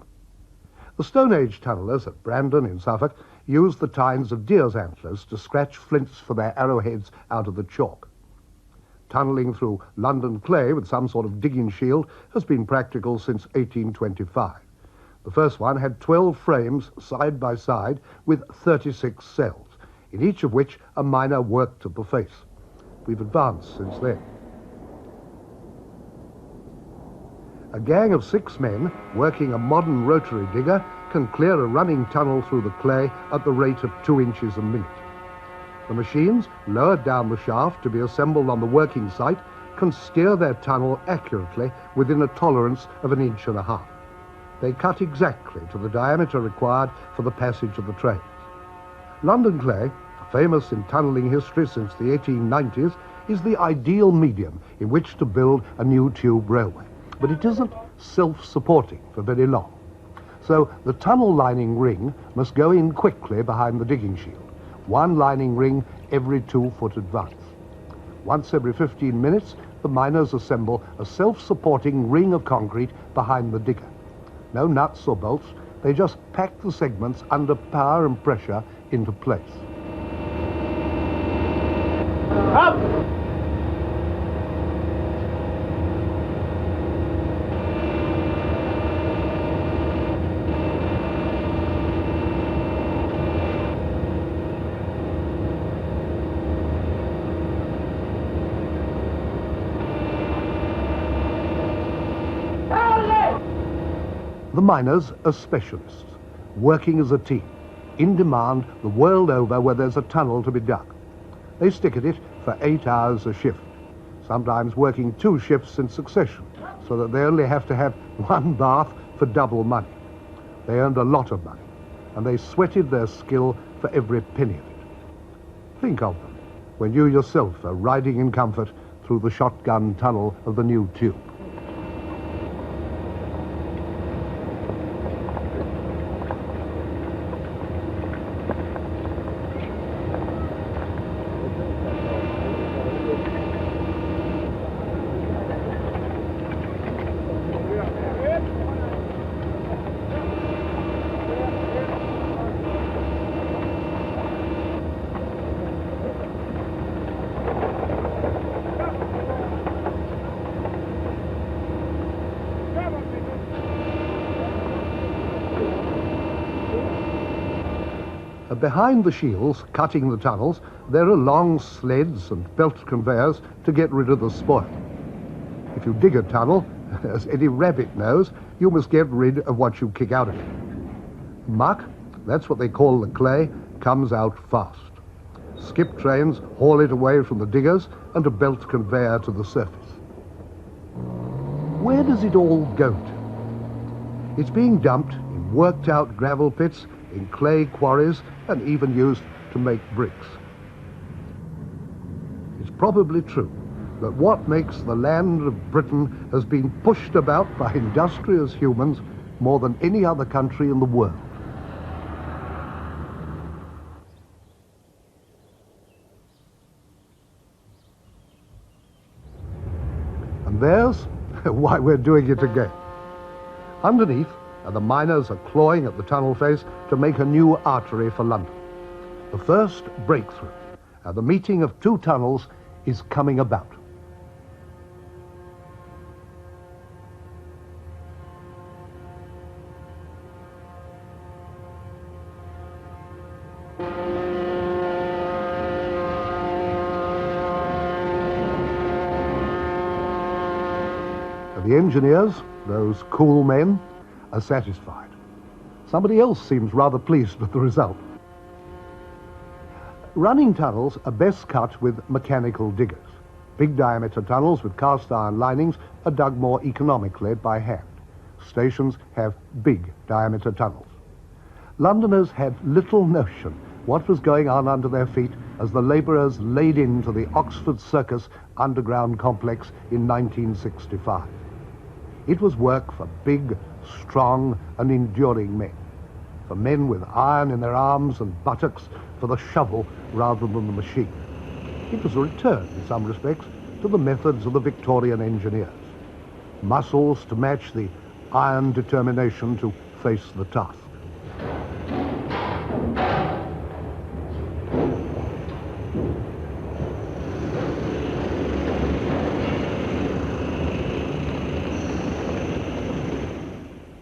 Speaker 8: The Stone Age tunnellers at Brandon in Suffolk used the tines of deer's antlers to scratch flints for their arrowheads out of the chalk. Tunnelling through London clay with some sort of digging shield has been practical since 1825. The first one had 12 frames side by side with 36 cells, in each of which a miner worked at the face. We've advanced since then. A gang of 6 men working a modern rotary digger can clear a running tunnel through the clay at the rate of 2 inches a minute. The machines, lowered down the shaft to be assembled on the working site, can steer their tunnel accurately within a tolerance of 1.5 inches. They cut exactly to the diameter required for the passage of the trains. London clay, famous in tunnelling history since the 1890s, is the ideal medium in which to build a new tube railway. But it isn't self-supporting for very long. So the tunnel lining ring must go in quickly behind the digging shield. 1 lining ring every 2 foot advance. Once every 15 minutes, the miners assemble a self-supporting ring of concrete behind the digger. No nuts or bolts, they just pack the segments under power and pressure into place. Up! The miners are specialists, working as a team, in demand the world over where there's a tunnel to be dug. They stick at it for 8 hours a shift, sometimes working 2 shifts in succession, so that they only have to have 1 bath for double money. They earned a lot of money, and they sweated their skill for every penny of it. Think of them when you yourself are riding in comfort through the shotgun tunnel of the new tube. Behind the shields, cutting the tunnels, there are long sleds and belt conveyors to get rid of the spoil. If you dig a tunnel, as any rabbit knows, you must get rid of what you kick out of it. Muck, that's what they call the clay, comes out fast. Skip trains haul it away from the diggers and a belt conveyor to the surface. Where does it all go to? It's being dumped in worked-out gravel pits, in clay quarries, and even used to make bricks. It's probably true that what makes the land of Britain has been pushed about by industrious humans more than any other country in the world. And there's why we're doing it again. Underneath, the miners are clawing at the tunnel face to make a new artery for London. The first breakthrough, the meeting of 2 tunnels, is coming about. The engineers, those cool men, are satisfied. Somebody else seems rather pleased with the result. Running tunnels are best cut with mechanical diggers. Big diameter tunnels with cast iron linings are dug more economically by hand. Stations have big diameter tunnels. Londoners had little notion what was going on under their feet as the labourers laid into the Oxford Circus underground complex in 1965. It was work for big, strong and enduring men, for men with iron in their arms and buttocks for the shovel rather than the machine. It was a return, in some respects, to the methods of the Victorian engineers. Muscles to match the iron determination to face the task.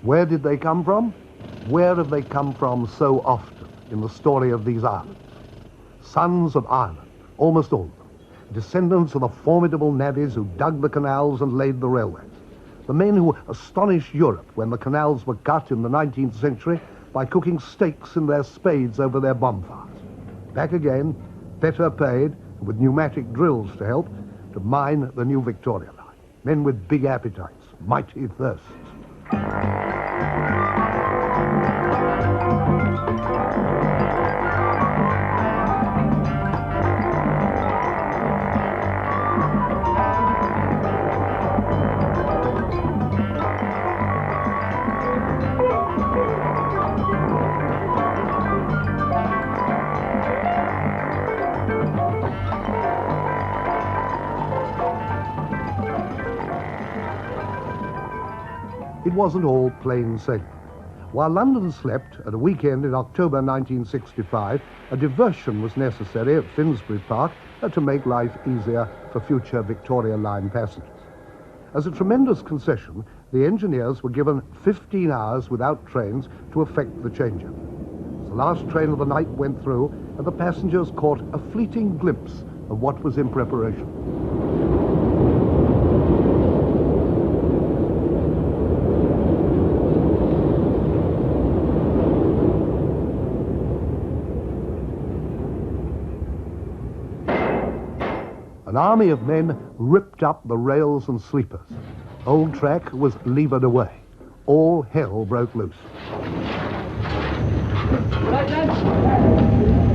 Speaker 8: Where did they come from? Where have they come from so often in the story of these islands? Sons of Ireland, almost all of them. Descendants of the formidable navvies who dug the canals and laid the railways. The men who astonished Europe when the canals were cut in the 19th century by cooking steaks in their spades over their bonfires. Back again, better paid, with pneumatic drills to help, to mine the new Victoria line. Men with big appetites, mighty thirsts. It wasn't all plain sailing. While London slept, at a weekend in October 1965, a diversion was necessary at Finsbury Park to make life easier for future Victoria Line passengers. As a tremendous concession, the engineers were given 15 hours without trains to effect the changeover. The last train of the night went through, and the passengers caught a fleeting glimpse of what was in preparation. An army of men ripped up the rails and sleepers. Old track was levered away. All hell broke loose.
Speaker 9: Right, lads.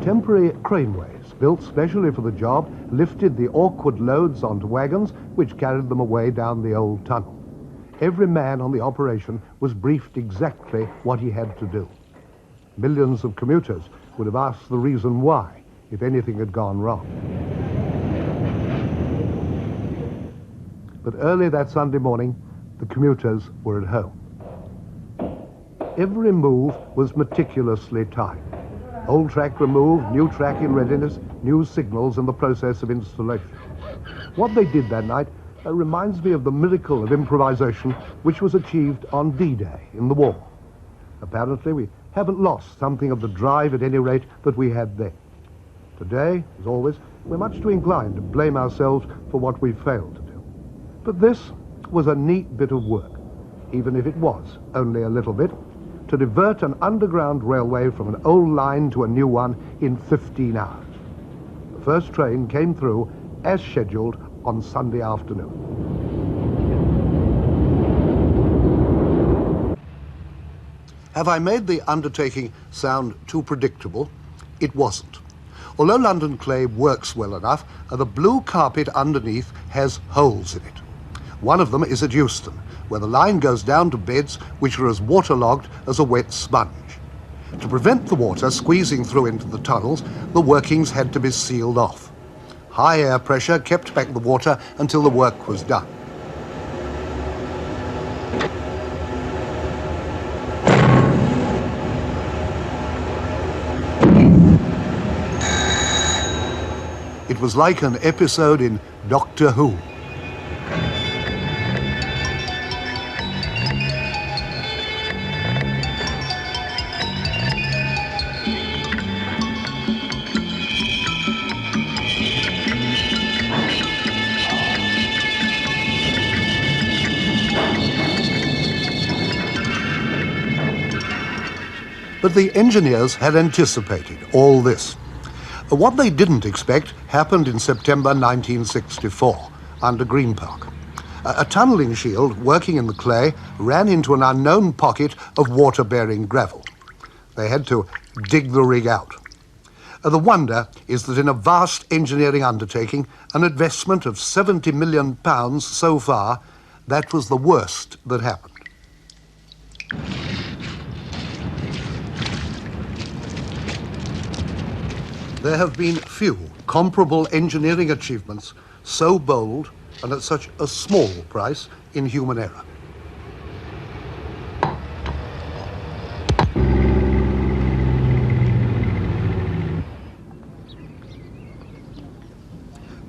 Speaker 8: Temporary craneways, built specially for the job, lifted the awkward loads onto wagons which carried them away down the old tunnel. Every man on the operation was briefed exactly what he had to do. Millions of commuters would have asked the reason why, if anything had gone wrong. But early that Sunday morning, the commuters were at home. Every move was meticulously timed. Old track removed, new track in readiness, new signals in the process of installation. What they did that night reminds me of the miracle of improvisation which was achieved on D-Day in the war. Apparently, we haven't lost something of the drive, at any rate, that we had then. Today, as always, we're much too inclined to blame ourselves for what we failed to do. But this was a neat bit of work, even if it was only a little bit, to divert an underground railway from an old line to a new one in 15 hours. The first train came through as scheduled on Sunday afternoon. Have I made the undertaking sound too predictable? It wasn't. Although London clay works well enough, the blue carpet underneath has holes in it. One of them is at Euston, where the line goes down to beds which are as waterlogged as a wet sponge. To prevent the water squeezing through into the tunnels, the workings had to be sealed off. High air pressure kept back the water until the work was done. It was like an episode in Doctor Who. But the engineers had anticipated all this. What they didn't expect happened in September 1964, under Green Park. A tunnelling shield working in the clay ran into an unknown pocket of water-bearing gravel. They had to dig the rig out. The wonder is that in a vast engineering undertaking, an investment of £70 million so far, that was the worst that happened. There have been few comparable engineering achievements so bold and at such a small price in human era.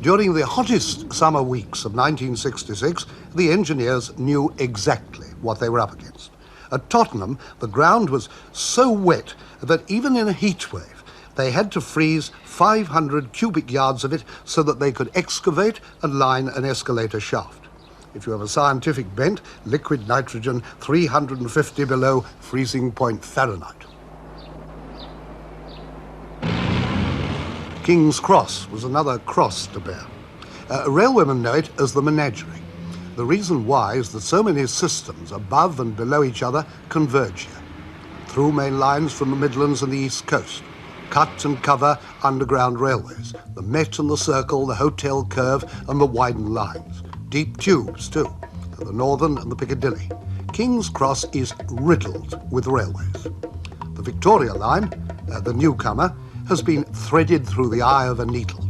Speaker 8: During the hottest summer weeks of 1966, the engineers knew exactly what they were up against. At Tottenham, the ground was so wet that even in a heat wave, they had to freeze 500 cubic yards of it so that they could excavate and line an escalator shaft. If you have a scientific bent, liquid nitrogen 350 below freezing point Fahrenheit. King's Cross was another cross to bear. Railwaymen know it as the menagerie. The reason why is that so many systems above and below each other converge here. Through main lines from the Midlands and the East Coast. Cut and cover underground railways, the Met and the Circle, the Hotel Curve and the widened lines. Deep tubes too, the Northern and the Piccadilly. King's Cross is riddled with railways. The Victoria Line, the newcomer, has been threaded through the eye of a needle.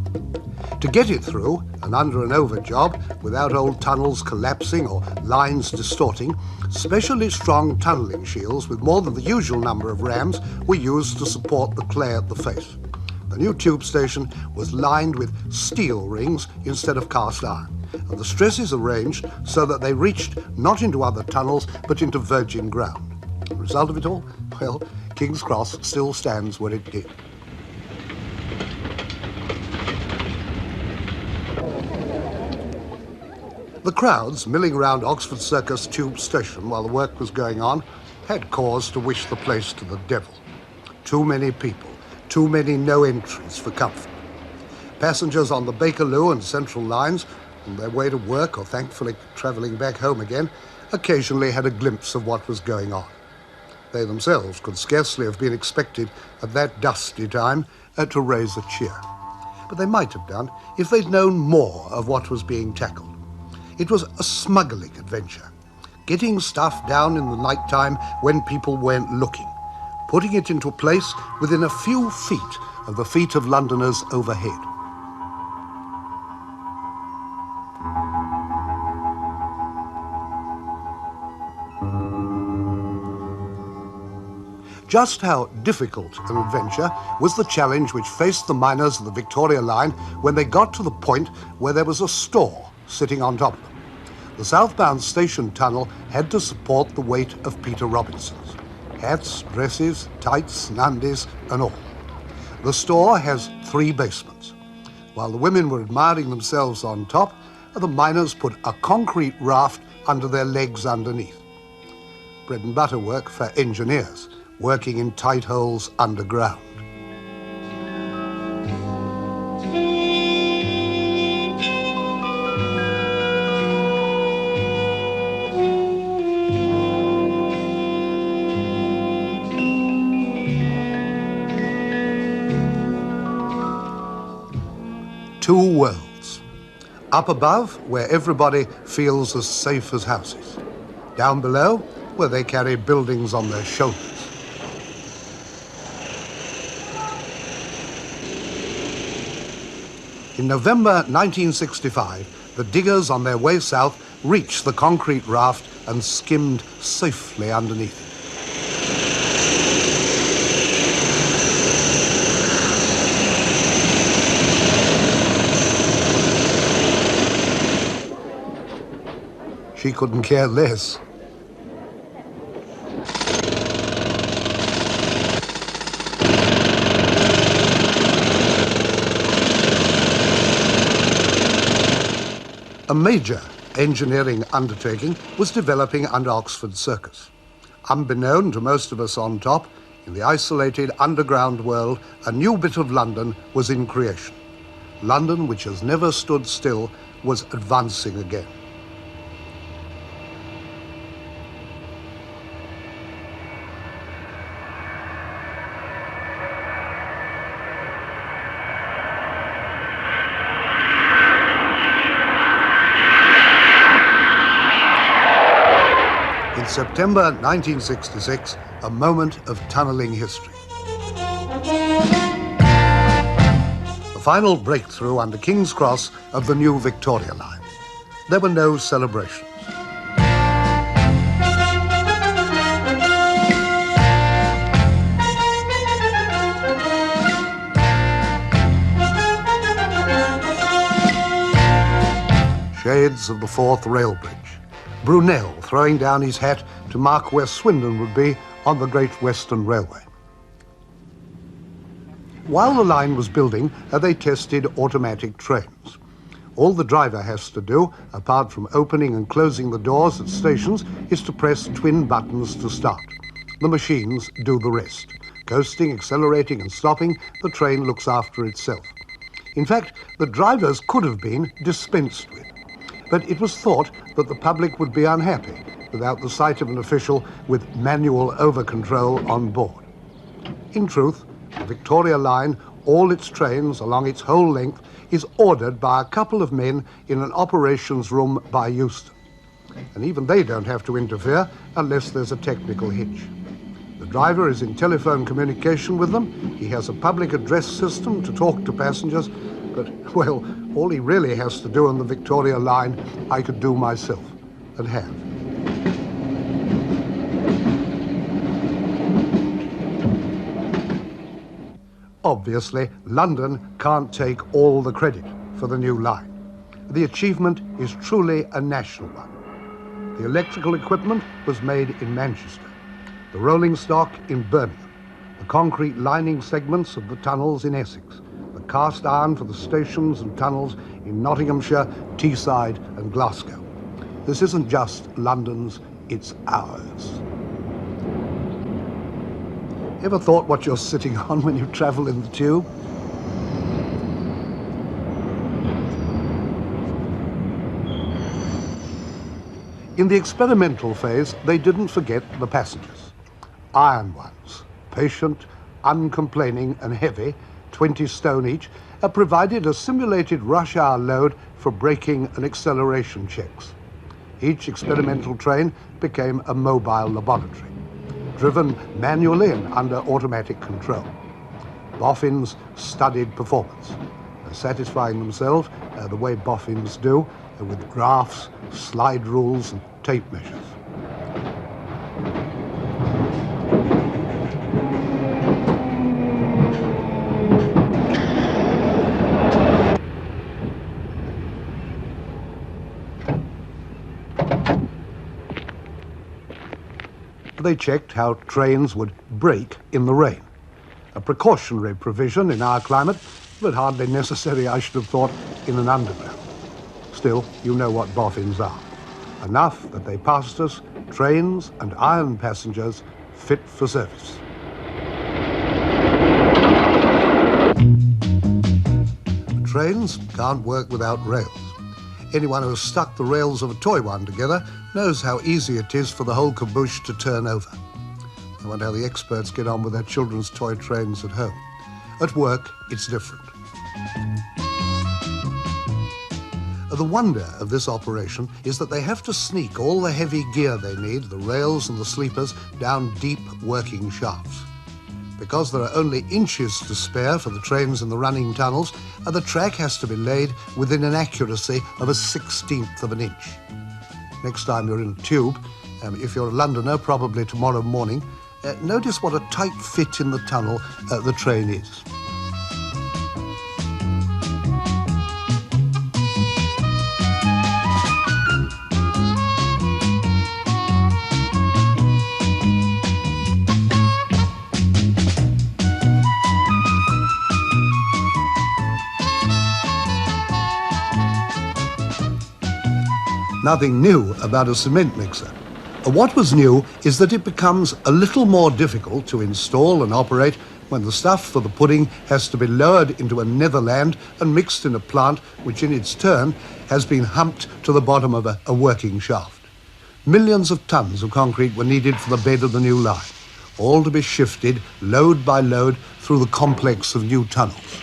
Speaker 8: To get it through, and under and over job, without old tunnels collapsing or lines distorting, specially strong tunnelling shields with more than the usual number of rams were used to support the clay at the face. The new tube station was lined with steel rings instead of cast iron, and the stresses arranged so that they reached not into other tunnels but into virgin ground. The result of it all? Well, King's Cross still stands where it did. The crowds milling around Oxford Circus tube station while the work was going on had cause to wish the place to the devil. Too many people, too many no entries for comfort. Passengers on the Bakerloo and Central lines, on their way to work or thankfully travelling back home again, occasionally had a glimpse of what was going on. They themselves could scarcely have been expected at that dusty time to raise a cheer. But they might have done if they'd known more of what was being tackled. It was a smuggling adventure, getting stuff down in the night time when people weren't looking, putting it into a place within a few feet of the feet of Londoners overhead. Just how difficult an adventure was the challenge which faced the miners of the Victoria Line when they got to the point where there was a store sitting on top of them. The southbound station tunnel had to support the weight of Peter Robinsons. Hats, dresses, tights, undies, and all. The store has 3 basements. While the women were admiring themselves on top, the miners put a concrete raft under their legs underneath. Bread and butter work for engineers, working in tight holes underground. Two worlds. Up above, where everybody feels as safe as houses. Down below, where they carry buildings on their shoulders. In November 1965, the diggers on their way south reached the concrete raft and skimmed safely underneath it. She couldn't care less. A major engineering undertaking was developing under Oxford Circus. Unbeknown to most of us on top, In the isolated underground world, a new bit of London was in creation. London, which has never stood still, was advancing again. In September 1966, a moment of tunnelling history. The final breakthrough under King's Cross of the new Victoria Line. There were no celebrations. Shades of the Forth Rail Bridge. Brunel throwing down his hat to mark where Swindon would be on the Great Western Railway. While the line was building, they tested automatic trains. All the driver has to do, apart from opening and closing the doors at stations, is to press twin buttons to start. The machines do the rest. Coasting, accelerating and stopping, the train looks after itself. In fact, the drivers could have been dispensed with. But it was thought that the public would be unhappy without the sight of an official with manual over-control on board. In truth, the Victoria Line, all its trains along its whole length, is ordered by a couple of men in an operations room by Euston. And even they don't have to interfere unless there's a technical hitch. The driver is in telephone communication with them. He has a public address system to talk to passengers. But, well, all he really has to do on the Victoria Line, I could do myself, and have. Obviously, London can't take all the credit for the new line. The achievement is truly a national one. The electrical equipment was made in Manchester, the rolling stock in Birmingham, the concrete lining segments of the tunnels in Essex, cast iron for the stations and tunnels in Nottinghamshire, Teesside and Glasgow. This isn't just London's, it's ours. Ever thought what you're sitting on when you travel in the tube? In the experimental phase, they didn't forget the passengers. Iron ones, patient, uncomplaining and heavy, 20 stone each, provided a simulated rush hour load for braking and acceleration checks. Each experimental train became a mobile laboratory, driven manually and under automatic control. Boffins studied performance, satisfying themselves the way boffins do, with graphs, slide rules and tape measures. They checked how trains would brake in the rain. A precautionary provision in our climate, but hardly necessary, I should have thought, in an underground. Still, you know what boffins are. Enough that they passed us, trains and iron passengers fit for service. Trains can't work without rails. Anyone who has stuck the rails of a toy one together knows how easy it is for the whole caboose to turn over. I wonder how the experts get on with their children's toy trains at home. At work, it's different. The wonder of this operation is that they have to sneak all the heavy gear they need, the rails and the sleepers, down deep working shafts. Because there are only inches to spare for the trains in the running tunnels, the track has to be laid within an accuracy of 1/16 of an inch. Next time you're in a tube, if you're a Londoner, probably tomorrow morning, notice what a tight fit in the tunnel the train is. Nothing new about a cement mixer. What was new is that it becomes a little more difficult to install and operate when the stuff for the pudding has to be lowered into a netherland and mixed in a plant which in its turn has been humped to the bottom of a working shaft. Millions of tons of concrete were needed for the bed of the new line, all to be shifted load by load through the complex of new tunnels.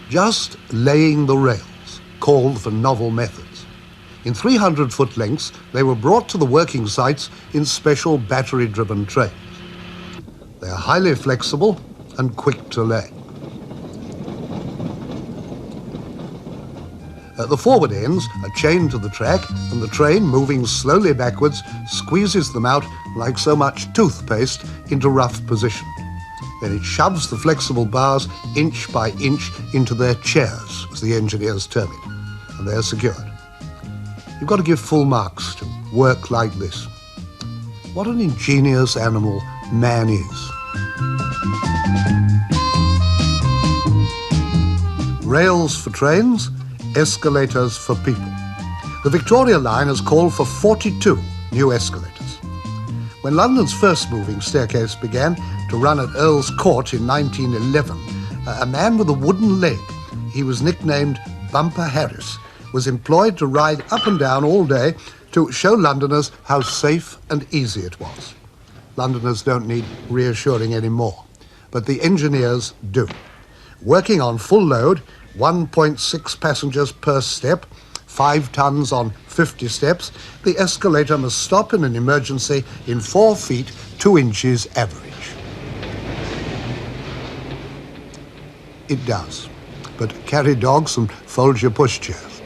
Speaker 8: Just laying the rails called for novel methods. In 300-foot lengths, they were brought to the working sites in special battery-driven trains. They are highly flexible and quick to lay. At the forward ends are chained to the track, and the train, moving slowly backwards, squeezes them out like so much toothpaste into rough position. Then it shoves the flexible bars inch by inch into their chairs, as the engineers term it, and they're secured. You've got to give full marks to work like this. What an ingenious animal man is. Rails for trains, escalators for people. The Victoria line has called for 42 new escalators. When London's first moving staircase began to run at Earl's Court in 1911, a man with a wooden leg, he was nicknamed Bumper Harris, was employed to ride up and down all day to show Londoners how safe and easy it was. Londoners don't need reassuring anymore, but the engineers do. Working on full load, 1.6 passengers per step, 5 tons on 50 steps, the escalator must stop in an emergency in 4 feet 2 inches average. It does, but carry dogs and fold your pushchairs.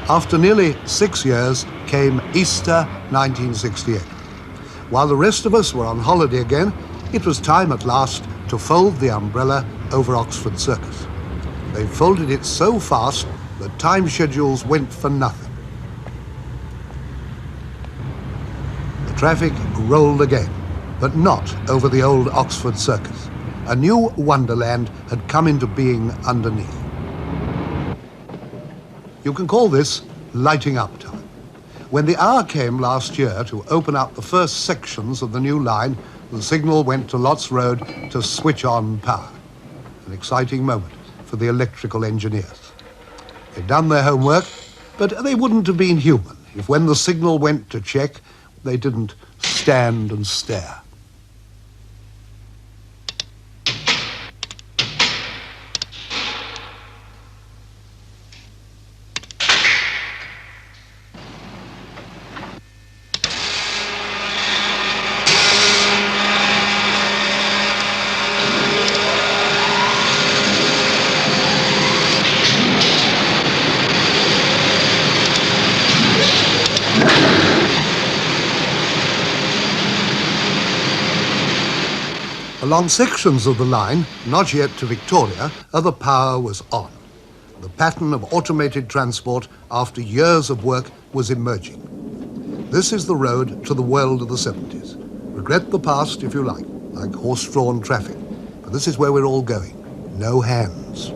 Speaker 8: After nearly 6 years came Easter 1968. While the rest of us were on holiday again, it was time at last to fold the umbrella over Oxford Circus. They folded it so fast that time schedules went for nothing. The traffic rolled again, but not over the old Oxford Circus. A new wonderland had come into being underneath. You can call this lighting up time. When the hour came last year to open up the first sections of the new line, the signal went to Lots Road to switch on power. An exciting moment for the electrical engineers. They'd done their homework, but they wouldn't have been human if when the signal went to check, they didn't stand and stare. Along sections of the line, not yet to Victoria, other power was on. The pattern of automated transport after years of work was emerging. This is the road to the world of the 70s. Regret the past if you like horse-drawn traffic. But this is where we're all going. No hands.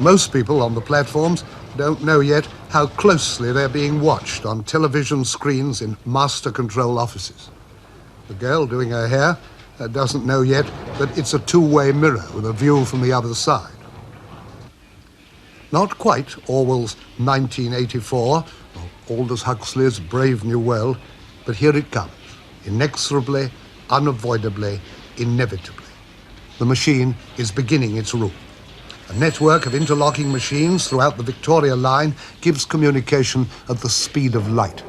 Speaker 8: Most people on the platforms don't know yet how closely they're being watched on television screens in master control offices. The girl doing her hair doesn't know yet that it's a two-way mirror with a view from the other side. Not quite Orwell's 1984 or Aldous Huxley's Brave New World, but here it comes, inexorably, unavoidably, inevitably. The machine is beginning its rule. A network of interlocking machines throughout the Victoria line gives communication at the speed of light.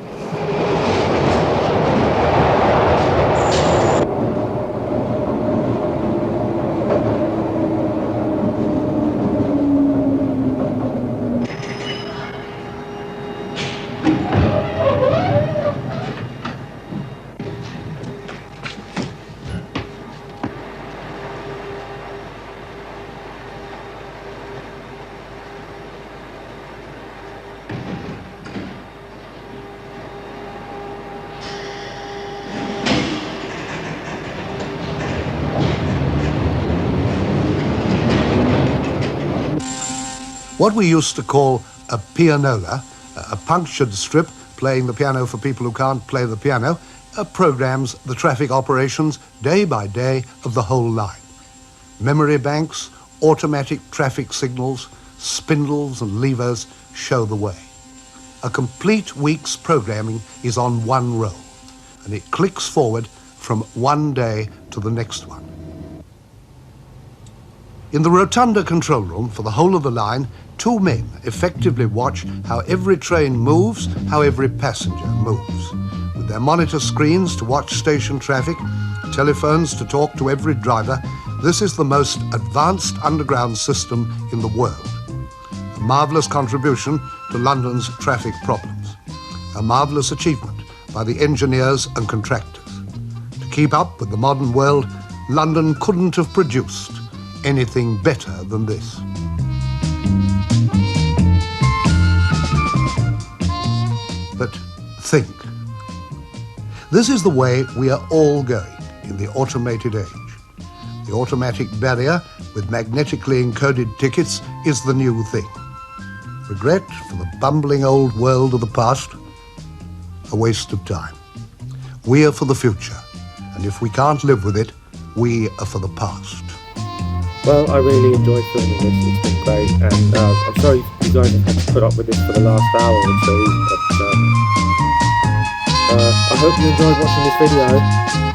Speaker 8: What we used to call a pianola, a punctured strip playing the piano for people who can't play the piano, programs the traffic operations day by day of the whole line. Memory banks, automatic traffic signals, spindles and levers show the way. A complete week's programming is on one roll, and it clicks forward from one day to the next one. In the rotunda control room for the whole of the line, two men effectively watch how every train moves, how every passenger moves. With their monitor screens to watch station traffic, telephones to talk to every driver, this is the most advanced underground system in the world. A marvellous contribution to London's traffic problems. A marvellous achievement by the engineers and contractors. To keep up with the modern world, London couldn't have produced anything better than this. But think. This is the way we are all going in the automated age. The automatic barrier with magnetically encoded tickets is the new thing. Regret for the bumbling old world of the past? A waste of time. We are for the future, and if we can't live with it, we are for the past.
Speaker 3: Well, I really enjoyed filming this. It's been great, and I'm sorry you guys have had to put up with this for the last hour or two, but I hope you enjoyed watching this video.